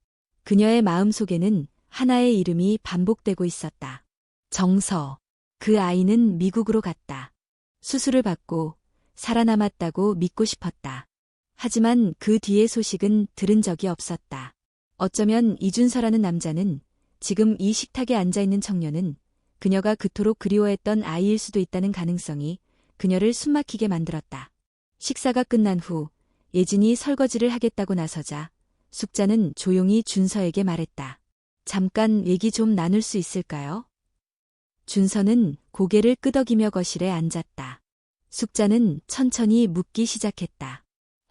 Speaker 1: 그녀의 마음속에는 하나의 이름이 반복되고 있었다. 정서. 그 아이는 미국으로 갔다. 수술을 받고 살아남았다고 믿고 싶었다. 하지만 그 뒤의 소식은 들은 적이 없었다. 어쩌면 이준서라는 남자는 지금 이 식탁에 앉아있는 청년은 그녀가 그토록 그리워했던 아이일 수도 있다는 가능성이 그녀를 숨막히게 만들었다. 식사가 끝난 후 예진이 설거지를 하겠다고 나서자 숙자는 조용히 준서에게 말했다. 잠깐 얘기 좀 나눌 수 있을까요? 준서는 고개를 끄덕이며 거실에 앉았다. 숙자는 천천히 묻기 시작했다.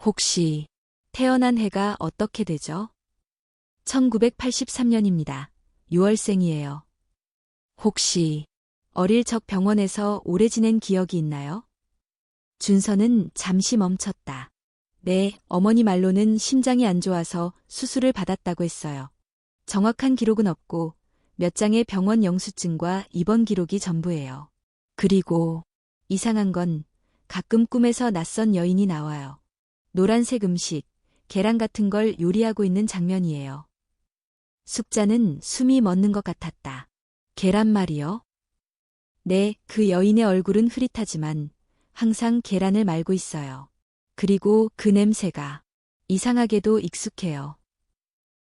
Speaker 1: 혹시 태어난 해가 어떻게 되죠? 1983년입니다. 6월생이에요. 혹시 어릴 적 병원에서 오래 지낸 기억이 있나요? 준서는 잠시 멈췄다. 네, 어머니 말로는 심장이 안 좋아서 수술을 받았다고 했어요. 정확한 기록은 없고 몇 장의 병원 영수증과 입원 기록이 전부예요. 그리고 이상한 건 가끔 꿈에서 낯선 여인이 나와요. 노란색 음식, 계란 같은 걸 요리하고 있는 장면이에요. 숙자는 숨이 멎는 것 같았다. 계란말이요? 네, 그 여인의 얼굴은 흐릿하지만 항상 계란을 말고 있어요. 그리고 그 냄새가 이상하게도 익숙해요.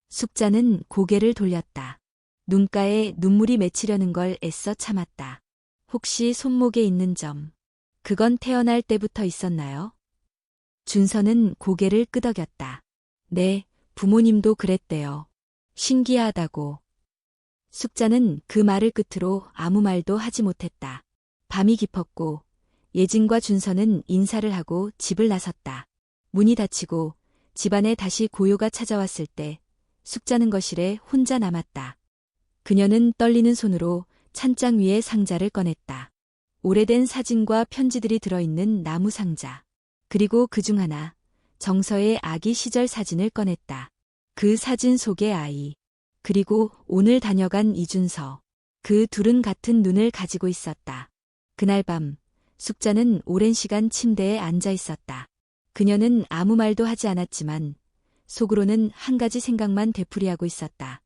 Speaker 1: 숙자는 고개를 돌렸다. 눈가에 눈물이 맺히려는 걸 애써 참았다. 혹시 손목에 있는 점, 그건 태어날 때부터 있었나요? 준서는 고개를 끄덕였다. 네, 부모님도 그랬대요. 신기하다고. 숙자는 그 말을 끝으로 아무 말도 하지 못했다. 밤이 깊었고 예진과 준서는 인사를 하고 집을 나섰다. 문이 닫히고 집안에 다시 고요가 찾아왔을 때 숙자는 거실에 혼자 남았다. 그녀는 떨리는 손으로 찬장 위에 상자를 꺼냈다. 오래된 사진과 편지들이 들어있는 나무 상자. 그리고 그중 하나, 정서의 아기 시절 사진을 꺼냈다. 그 사진 속의 아이. 그리고 오늘 다녀간 이준서. 그 둘은 같은 눈을 가지고 있었다. 그날 밤, 숙자는 오랜 시간 침대에 앉아 있었다. 그녀는 아무 말도 하지 않았지만 속으로는 한 가지 생각만 되풀이하고 있었다.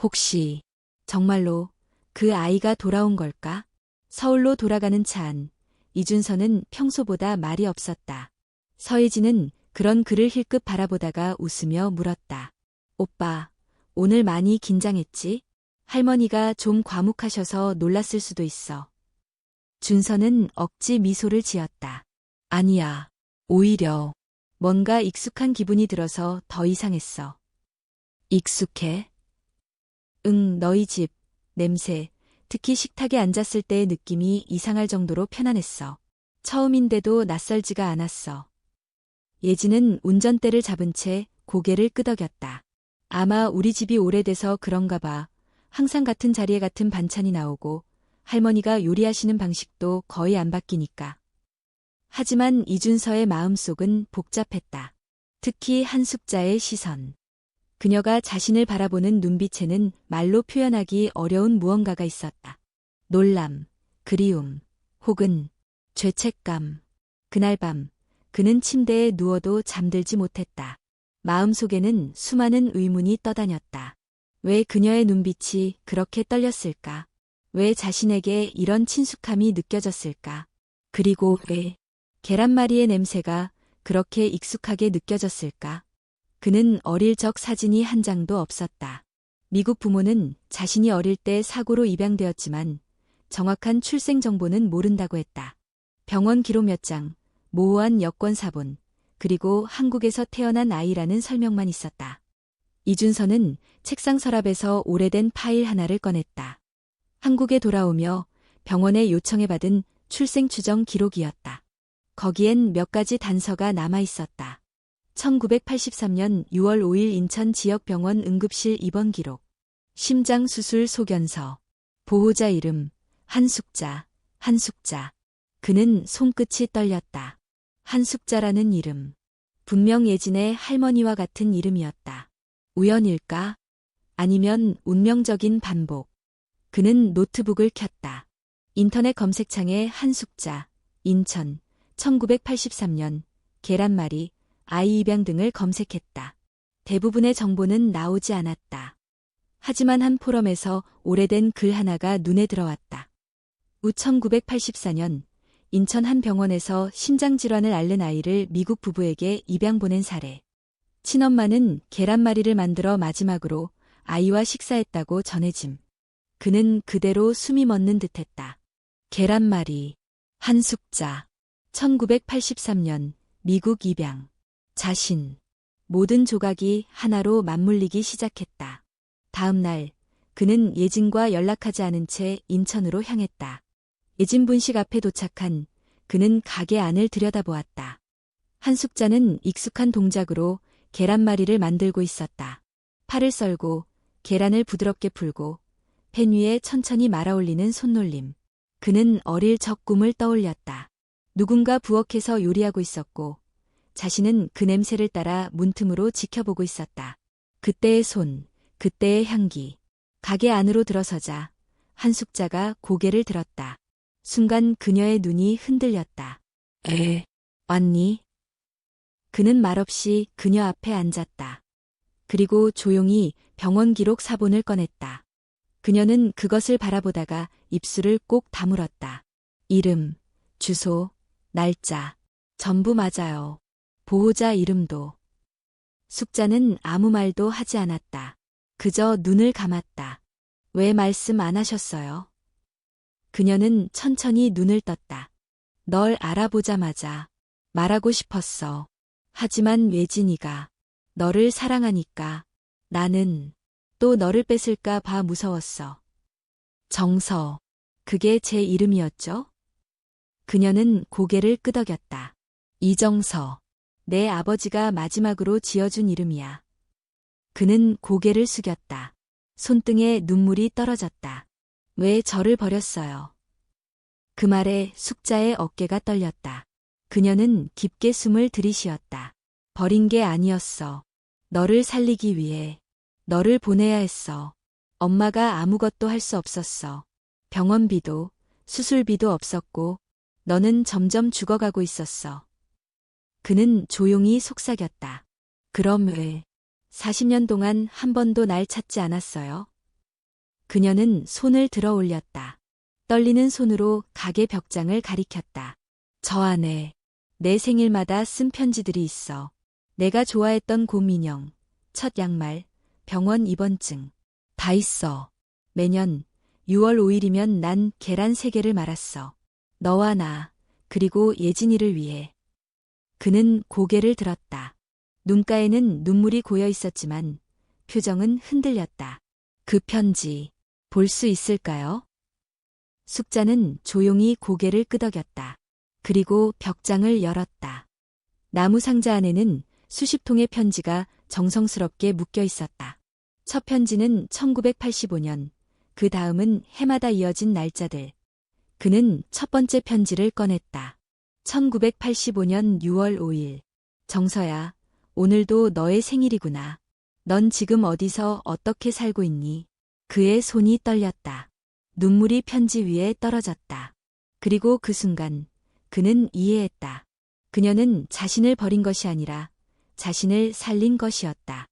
Speaker 1: 혹시 정말로 그 아이가 돌아온 걸까? 서울로 돌아가는 차 안, 이준서는 평소보다 말이 없었다. 서예진은 그런 그를 힐끗 바라보다가 웃으며 물었다. 오빠, 오늘 많이 긴장했지? 할머니가 좀 과묵하셔서 놀랐을 수도 있어. 준서는 억지 미소를 지었다. 아니야. 오히려 뭔가 익숙한 기분이 들어서 더 이상했어. 익숙해? 응, 너희 집, 냄새, 특히 식탁에 앉았을 때의 느낌이 이상할 정도로 편안했어. 처음인데도 낯설지가 않았어. 예진은 운전대를 잡은 채 고개를 끄덕였다. 아마 우리 집이 오래돼서 그런가 봐. 항상 같은 자리에 같은 반찬이 나오고 할머니가 요리하시는 방식도 거의 안 바뀌니까. 하지만 이준서의 마음속은 복잡했다. 특히 한숙자의 시선. 그녀가 자신을 바라보는 눈빛에는 말로 표현하기 어려운 무언가가 있었다. 놀람, 그리움, 혹은 죄책감. 그날 밤 그는 침대에 누워도 잠들지 못했다. 마음속에는 수많은 의문이 떠다녔다. 왜 그녀의 눈빛이 그렇게 떨렸을까? 왜 자신에게 이런 친숙함이 느껴졌을까? 그리고 왜 계란말이의 냄새가 그렇게 익숙하게 느껴졌을까? 그는 어릴 적 사진이 한 장도 없었다. 미국 부모는 자신이 어릴 때 사고로 입양되었지만 정확한 출생 정보는 모른다고 했다. 병원 기록 몇 장, 모호한 여권 사본, 그리고 한국에서 태어난 아이라는 설명만 있었다. 이준서는 책상 서랍에서 오래된 파일 하나를 꺼냈다. 한국에 돌아오며 병원에 요청해받은 출생추정 기록이었다. 거기엔 몇 가지 단서가 남아 있었다. 1983년 6월 5일 인천 지역병원 응급실 입원 기록. 심장수술 소견서. 보호자 이름 한숙자. 한숙자. 그는 손끝이 떨렸다. 한숙자라는 이름. 분명 예진의 할머니와 같은 이름이었다. 우연일까? 아니면 운명적인 반복. 그는 노트북을 켰다. 인터넷 검색창에 한숙자, 인천, 1983년, 계란말이, 아이 입양 등을 검색했다. 대부분의 정보는 나오지 않았다. 하지만 한 포럼에서 오래된 글 하나가 눈에 들어왔다. 1984년 인천 한 병원에서 심장질환을 앓는 아이를 미국 부부에게 입양 보낸 사례. 친엄마는 계란말이를 만들어 마지막으로 아이와 식사했다고 전해짐. 그는 그대로 숨이 멎는 듯했다. 계란말이. 한숙자. 1983년 미국 입양. 자신. 모든 조각이 하나로 맞물리기 시작했다. 다음 날 그는 예진과 연락하지 않은 채 인천으로 향했다. 예진 분식 앞에 도착한 그는 가게 안을 들여다보았다. 한숙자는 익숙한 동작으로 계란말이를 만들고 있었다. 팔을 썰고 계란을 부드럽게 풀고 팬 위에 천천히 말아올리는 손놀림. 그는 어릴 적 꿈을 떠올렸다. 누군가 부엌에서 요리하고 있었고 자신은 그 냄새를 따라 문틈으로 지켜보고 있었다. 그때의 손, 그때의 향기. 가게 안으로 들어서자 한숙자가 고개를 들었다. 순간 그녀의 눈이 흔들렸다. 왔니? 그는 말없이 그녀 앞에 앉았다. 그리고 조용히 병원 기록 사본을 꺼냈다. 그녀는 그것을 바라보다가 입술을 꼭 다물었다. 이름, 주소, 날짜, 전부 맞아요. 보호자 이름도. 숙자는 아무 말도 하지 않았다. 그저 눈을 감았다. 왜 말씀 안 하셨어요? 그녀는 천천히 눈을 떴다. 널 알아보자마자 말하고 싶었어. 하지만 예진이가 너를 사랑하니까 나는 또 너를 뺏을까 봐 무서웠어. 정서. 그게 제 이름이었죠? 그녀는 고개를 끄덕였다. 이정서. 내 아버지가 마지막으로 지어준 이름이야. 그는 고개를 숙였다. 손등에 눈물이 떨어졌다. 왜 저를 버렸어요? 그 말에 숙자의 어깨가 떨렸다. 그녀는 깊게 숨을 들이쉬었다. 버린 게 아니었어. 너를 살리기 위해. 너를 보내야 했어. 엄마가 아무것도 할 수 없었어. 병원비도, 수술비도 없었고, 너는 점점 죽어가고 있었어. 그는 조용히 속삭였다. 그럼 왜 40년 동안 한 번도 날 찾지 않았어요? 그녀는 손을 들어 올렸다. 떨리는 손으로 가게 벽장을 가리켰다. 저 안에 내 생일마다 쓴 편지들이 있어. 내가 좋아했던 곰인형, 첫 양말, 병원 입원증. 다 있어. 매년 6월 5일이면 난 계란 3개를 말았어. 너와 나, 그리고 예진이를 위해. 그는 고개를 들었다. 눈가에는 눈물이 고여 있었지만 표정은 흔들렸다. 그 편지 볼 수 있을까요? 숙자는 조용히 고개를 끄덕였다. 그리고 벽장을 열었다. 나무 상자 안에는 수십 통의 편지가 정성스럽게 묶여 있었다. 첫 편지는 1985년, 그 다음은 해마다 이어진 날짜들. 그는 첫 번째 편지를 꺼냈다. 1985년 6월 5일. 정서야, 오늘도 너의 생일이구나. 넌 지금 어디서 어떻게 살고 있니? 그의 손이 떨렸다. 눈물이 편지 위에 떨어졌다. 그리고 그 순간 그는 이해했다. 그녀는 자신을 버린 것이 아니라 자신을 살린 것이었다.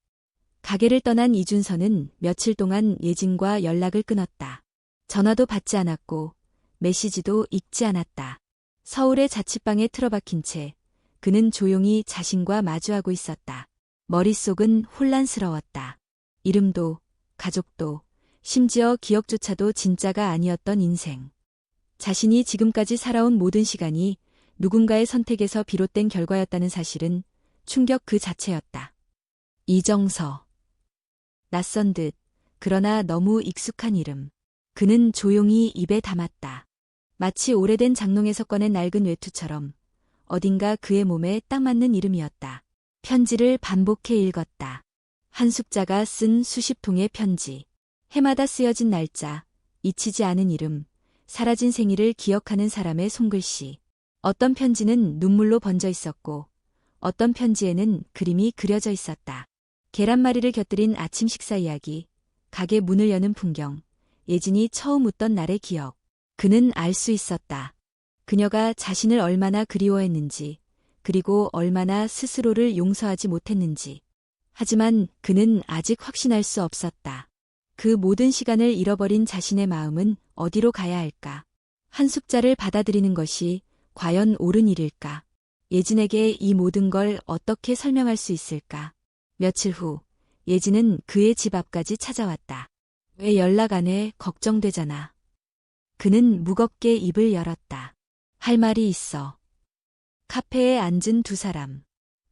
Speaker 1: 가게를 떠난 이준서는 며칠 동안 예진과 연락을 끊었다. 전화도 받지 않았고 메시지도 읽지 않았다. 서울의 자취방에 틀어박힌 채 그는 조용히 자신과 마주하고 있었다. 머릿속은 혼란스러웠다. 이름도, 가족도, 심지어 기억조차도 진짜가 아니었던 인생. 자신이 지금까지 살아온 모든 시간이 누군가의 선택에서 비롯된 결과였다는 사실은 충격 그 자체였다. 이정서. 낯선 듯, 그러나 너무 익숙한 이름. 그는 조용히 입에 담았다. 마치 오래된 장롱에서 꺼낸 낡은 외투처럼 어딘가 그의 몸에 딱 맞는 이름이었다. 편지를 반복해 읽었다. 한숙자가 쓴 수십 통의 편지. 해마다 쓰여진 날짜, 잊히지 않은 이름, 사라진 생일을 기억하는 사람의 손글씨. 어떤 편지는 눈물로 번져 있었고 어떤 편지에는 그림이 그려져 있었다. 계란말이를 곁들인 아침 식사 이야기, 가게 문을 여는 풍경, 예진이 처음 웃던 날의 기억. 그는 알 수 있었다. 그녀가 자신을 얼마나 그리워했는지, 그리고 얼마나 스스로를 용서하지 못했는지. 하지만 그는 아직 확신할 수 없었다. 그 모든 시간을 잃어버린 자신의 마음은 어디로 가야 할까? 한숙자를 받아들이는 것이 과연 옳은 일일까? 예진에게 이 모든 걸 어떻게 설명할 수 있을까? 며칠 후, 예진은 그의 집 앞까지 찾아왔다. 왜 연락 안 해? 걱정되잖아. 그는 무겁게 입을 열었다. 할 말이 있어. 카페에 앉은 두 사람.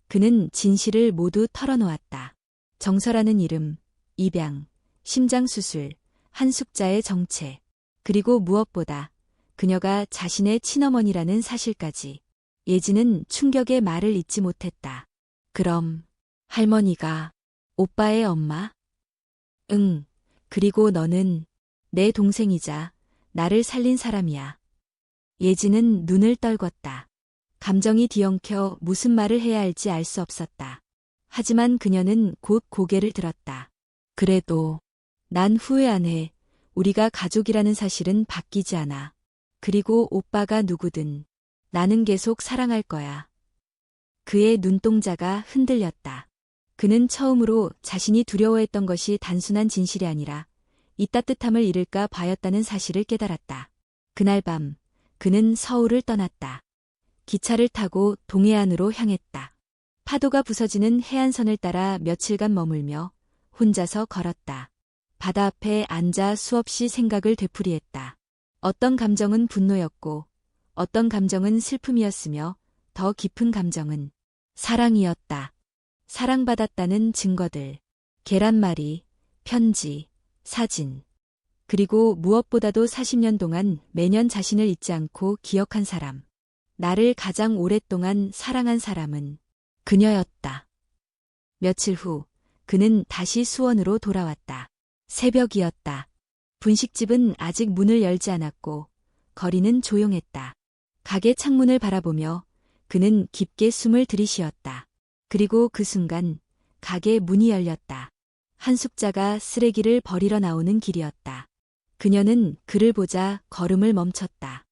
Speaker 1: 그는 진실을 모두 털어놓았다. 정서라는 이름, 입양, 심장수술, 한숙자의 정체, 그리고 무엇보다 그녀가 자신의 친어머니라는 사실까지. 예진은 충격의 말을 잇지 못했다. 그럼 할머니가 오빠의 엄마? 응, 그리고 너는 내 동생이자 나를 살린 사람이야. 예진은 눈을 떨궜다. 감정이 뒤엉켜 무슨 말을 해야 할지 알 수 없었다. 하지만 그녀는 곧 고개를 들었다. 그래도 난 후회 안 해. 우리가 가족이라는 사실은 바뀌지 않아. 그리고 오빠가 누구든 나는 계속 사랑할 거야. 그의 눈동자가 흔들렸다. 그는 처음으로 자신이 두려워했던 것이 단순한 진실이 아니라 이 따뜻함을 잃을까 봐였다는 사실을 깨달았다. 그날 밤, 그는 서울을 떠났다. 기차를 타고 동해안으로 향했다. 파도가 부서지는 해안선을 따라 며칠간 머물며 혼자서 걸었다. 바다 앞에 앉아 수없이 생각을 되풀이했다. 어떤 감정은 분노였고 어떤 감정은 슬픔이었으며 더 깊은 감정은 사랑이었다. 사랑받았다는 증거들, 계란말이, 편지, 사진. 그리고 무엇보다도 40년 동안 매년 자신을 잊지 않고 기억한 사람. 나를 가장 오랫동안 사랑한 사람은 그녀였다. 며칠 후 그는 다시 수원으로 돌아왔다. 새벽이었다. 분식집은 아직 문을 열지 않았고 거리는 조용했다. 가게 창문을 바라보며 그는 깊게 숨을 들이쉬었다. 그리고 그 순간 가게 문이 열렸다. 한숙자가 쓰레기를 버리러 나오는 길이었다. 그녀는 그를 보자 걸음을 멈췄다.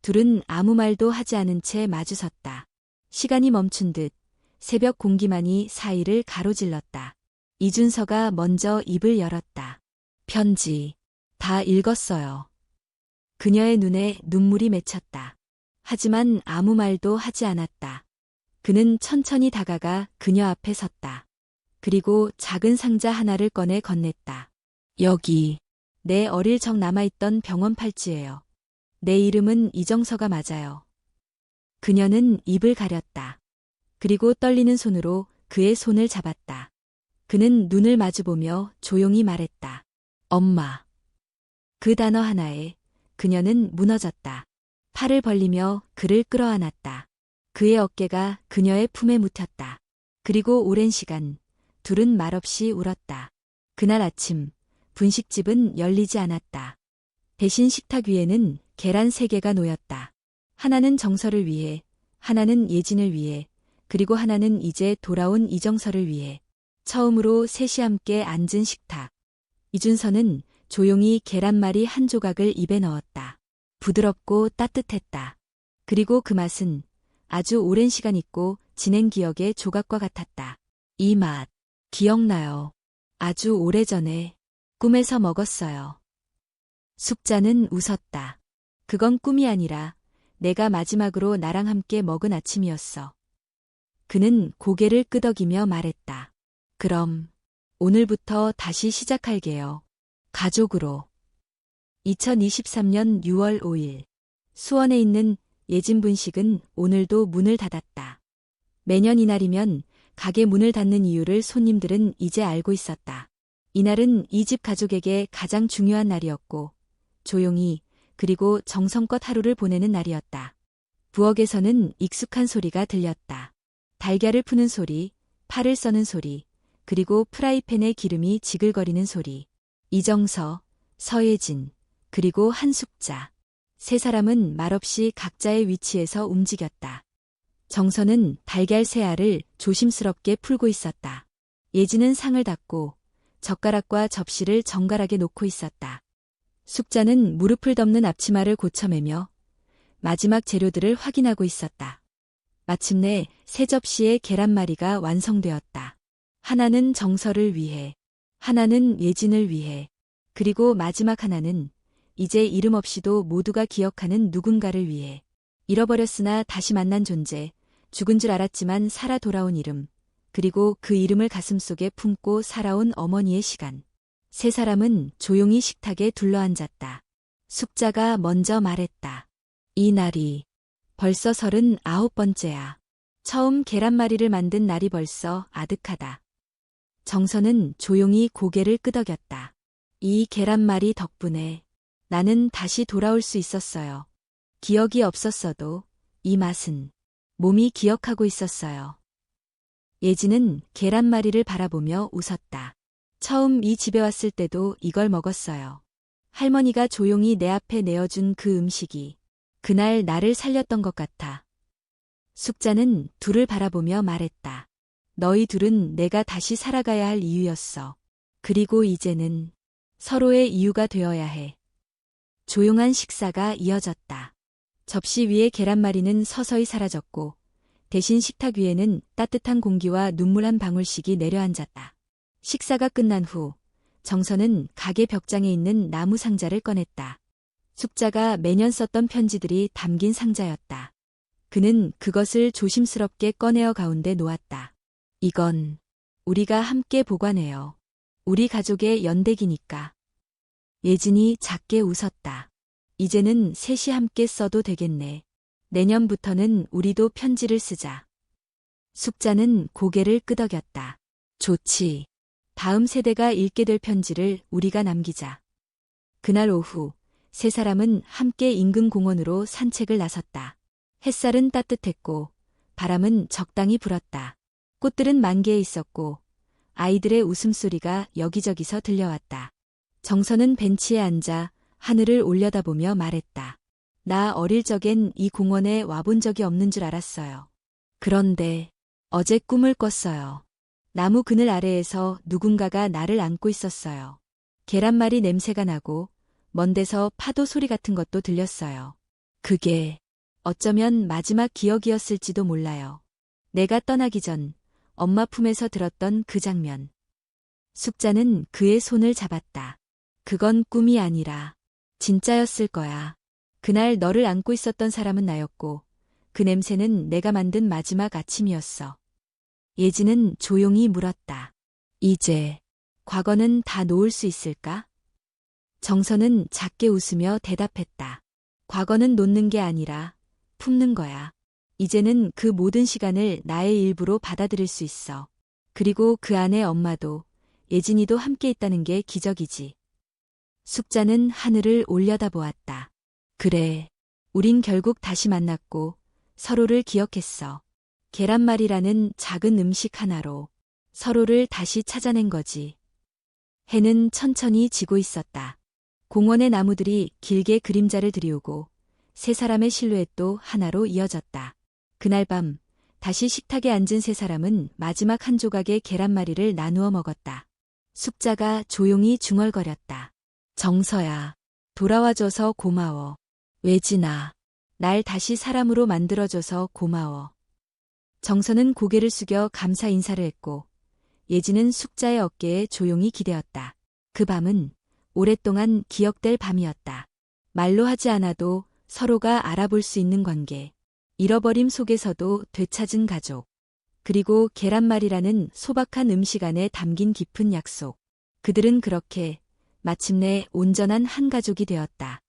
Speaker 1: 둘은 아무 말도 하지 않은 채 마주섰다. 시간이 멈춘 듯 새벽 공기만이 사이를 가로질렀다. 이준서가 먼저 입을 열었다. 편지. 다 읽었어요. 그녀의 눈에 눈물이 맺혔다. 하지만 아무 말도 하지 않았다. 그는 천천히 다가가 그녀 앞에 섰다. 그리고 작은 상자 하나를 꺼내 건넸다. 여기, 내 어릴 적 남아있던 병원 팔찌예요. 내 이름은 이정서가 맞아요. 그녀는 입을 가렸다. 그리고 떨리는 손으로 그의 손을 잡았다. 그는 눈을 마주보며 조용히 말했다. 엄마. 그 단어 하나에 그녀는 무너졌다. 팔을 벌리며 그를 끌어안았다. 그의 어깨가 그녀의 품에 묻혔다. 그리고 오랜 시간 둘은 말없이 울었다. 그날 아침 분식집은 열리지 않았다. 대신 식탁 위에는 계란 3개가 놓였다. 하나는 정서를 위해, 하나는 예진을 위해, 그리고 하나는 이제 돌아온 이정서를 위해. 처음으로 셋이 함께 앉은 식탁. 이준서는 조용히 계란말이 한 조각을 입에 넣었다. 부드럽고 따뜻했다. 그리고 그 맛은 아주 오랜 시간 잊고 지낸 기억의 조각과 같았다. 이 맛, 기억나요. 아주 오래전에 꿈에서 먹었어요. 숙자는 웃었다. 그건 꿈이 아니라 내가 마지막으로 나랑 함께 먹은 아침이었어. 그는 고개를 끄덕이며 말했다. 그럼 오늘부터 다시 시작할게요. 가족으로. 2023년 6월 5일 수원에 있는 예진 분식은 오늘도 문을 닫았다. 매년 이날이면 가게 문을 닫는 이유를 손님들은 이제 알고 있었다. 이날은 이 집 가족에게 가장 중요한 날이었고 조용히 그리고 정성껏 하루를 보내는 날이었다. 부엌에서는 익숙한 소리가 들렸다. 달걀을 푸는 소리, 파를 써는 소리, 그리고 프라이팬에 기름이 지글거리는 소리. 이정서, 서예진, 그리고 한숙자. 세 사람은 말없이 각자의 위치에서 움직였다. 정서는 달걀 세 알을 조심스럽게 풀고 있었다. 예진은 상을 닦고 젓가락과 접시를 정갈하게 놓고 있었다. 숙자는 무릎을 덮는 앞치마를 고쳐매며 마지막 재료들을 확인하고 있었다. 마침내 세 접시의 계란말이가 완성되었다. 하나는 정서를 위해, 하나는 예진을 위해, 그리고 마지막 하나는 이제 이름 없이도 모두가 기억하는 누군가를 위해. 잃어버렸으나 다시 만난 존재, 죽은 줄 알았지만 살아 돌아온 이름, 그리고 그 이름을 가슴속에 품고 살아온 어머니의 시간. 세 사람은 조용히 식탁에 둘러앉았다. 숙자가 먼저 말했다. 이 날이 벌써 39번째야. 처음 계란말이를 만든 날이 벌써 아득하다. 정서는 조용히 고개를 끄덕였다. 이 계란말이 덕분에 나는 다시 돌아올 수 있었어요. 기억이 없었어도 이 맛은 몸이 기억하고 있었어요. 예진은 계란말이를 바라보며 웃었다. 처음 이 집에 왔을 때도 이걸 먹었어요. 할머니가 조용히 내 앞에 내어준 그 음식이 그날 나를 살렸던 것 같아. 숙자는 둘을 바라보며 말했다. 너희 둘은 내가 다시 살아가야 할 이유였어. 그리고 이제는 서로의 이유가 되어야 해. 조용한 식사가 이어졌다. 접시 위의 계란말이는 서서히 사라졌고 대신 식탁 위에는 따뜻한 공기와 눈물 한 방울씩이 내려앉았다. 식사가 끝난 후 정서는 가게 벽장에 있는 나무 상자를 꺼냈다. 숙자가 매년 썼던 편지들이 담긴 상자였다. 그는 그것을 조심스럽게 꺼내어 가운데 놓았다. 이건 우리가 함께 보관해요. 우리 가족의 연대기니까. 예진이 작게 웃었다. 이제는 셋이 함께 써도 되겠네. 내년부터는 우리도 편지를 쓰자. 숙자는 고개를 끄덕였다. 좋지. 다음 세대가 읽게 될 편지를 우리가 남기자. 그날 오후 세 사람은 함께 인근 공원으로 산책을 나섰다. 햇살은 따뜻했고 바람은 적당히 불었다. 꽃들은 만개해 있었고 아이들의 웃음소리가 여기저기서 들려왔다. 정서는 벤치에 앉아 하늘을 올려다보며 말했다. 나 어릴 적엔 이 공원에 와본 적이 없는 줄 알았어요. 그런데 어제 꿈을 꿨어요. 나무 그늘 아래에서 누군가가 나를 안고 있었어요. 계란말이 냄새가 나고 먼 데서 파도 소리 같은 것도 들렸어요. 그게 어쩌면 마지막 기억이었을지도 몰라요. 내가 떠나기 전 엄마 품에서 들었던 그 장면. 숙자는 그의 손을 잡았다. 그건 꿈이 아니라 진짜였을 거야. 그날 너를 안고 있었던 사람은 나였고 그 냄새는 내가 만든 마지막 아침이었어. 예진은 조용히 물었다. 이제 과거는 다 놓을 수 있을까? 정서는 작게 웃으며 대답했다. 과거는 놓는 게 아니라 품는 거야. 이제는 그 모든 시간을 나의 일부로 받아들일 수 있어. 그리고 그 안에 엄마도 예진이도 함께 있다는 게 기적이지. 숙자는 하늘을 올려다보았다. 그래, 우린 결국 다시 만났고 서로를 기억했어. 계란말이라는 작은 음식 하나로 서로를 다시 찾아낸 거지. 해는 천천히 지고 있었다. 공원의 나무들이 길게 그림자를 들이우고 세 사람의 실루엣도 하나로 이어졌다. 그날 밤 다시 식탁에 앉은 세 사람은 마지막 한 조각의 계란말이를 나누어 먹었다. 숙자가 조용히 중얼거렸다. 정서야, 돌아와줘서 고마워. 외진아, 날 다시 사람으로 만들어줘서 고마워. 정서는 고개를 숙여 감사 인사를 했고 예진은 숙자의 어깨에 조용히 기대었다. 그 밤은 오랫동안 기억될 밤이었다. 말로 하지 않아도 서로가 알아볼 수 있는 관계. 잃어버림 속에서도 되찾은 가족. 그리고 계란말이라는 소박한 음식 안에 담긴 깊은 약속. 그들은 그렇게 마침내 온전한 한 가족이 되었다.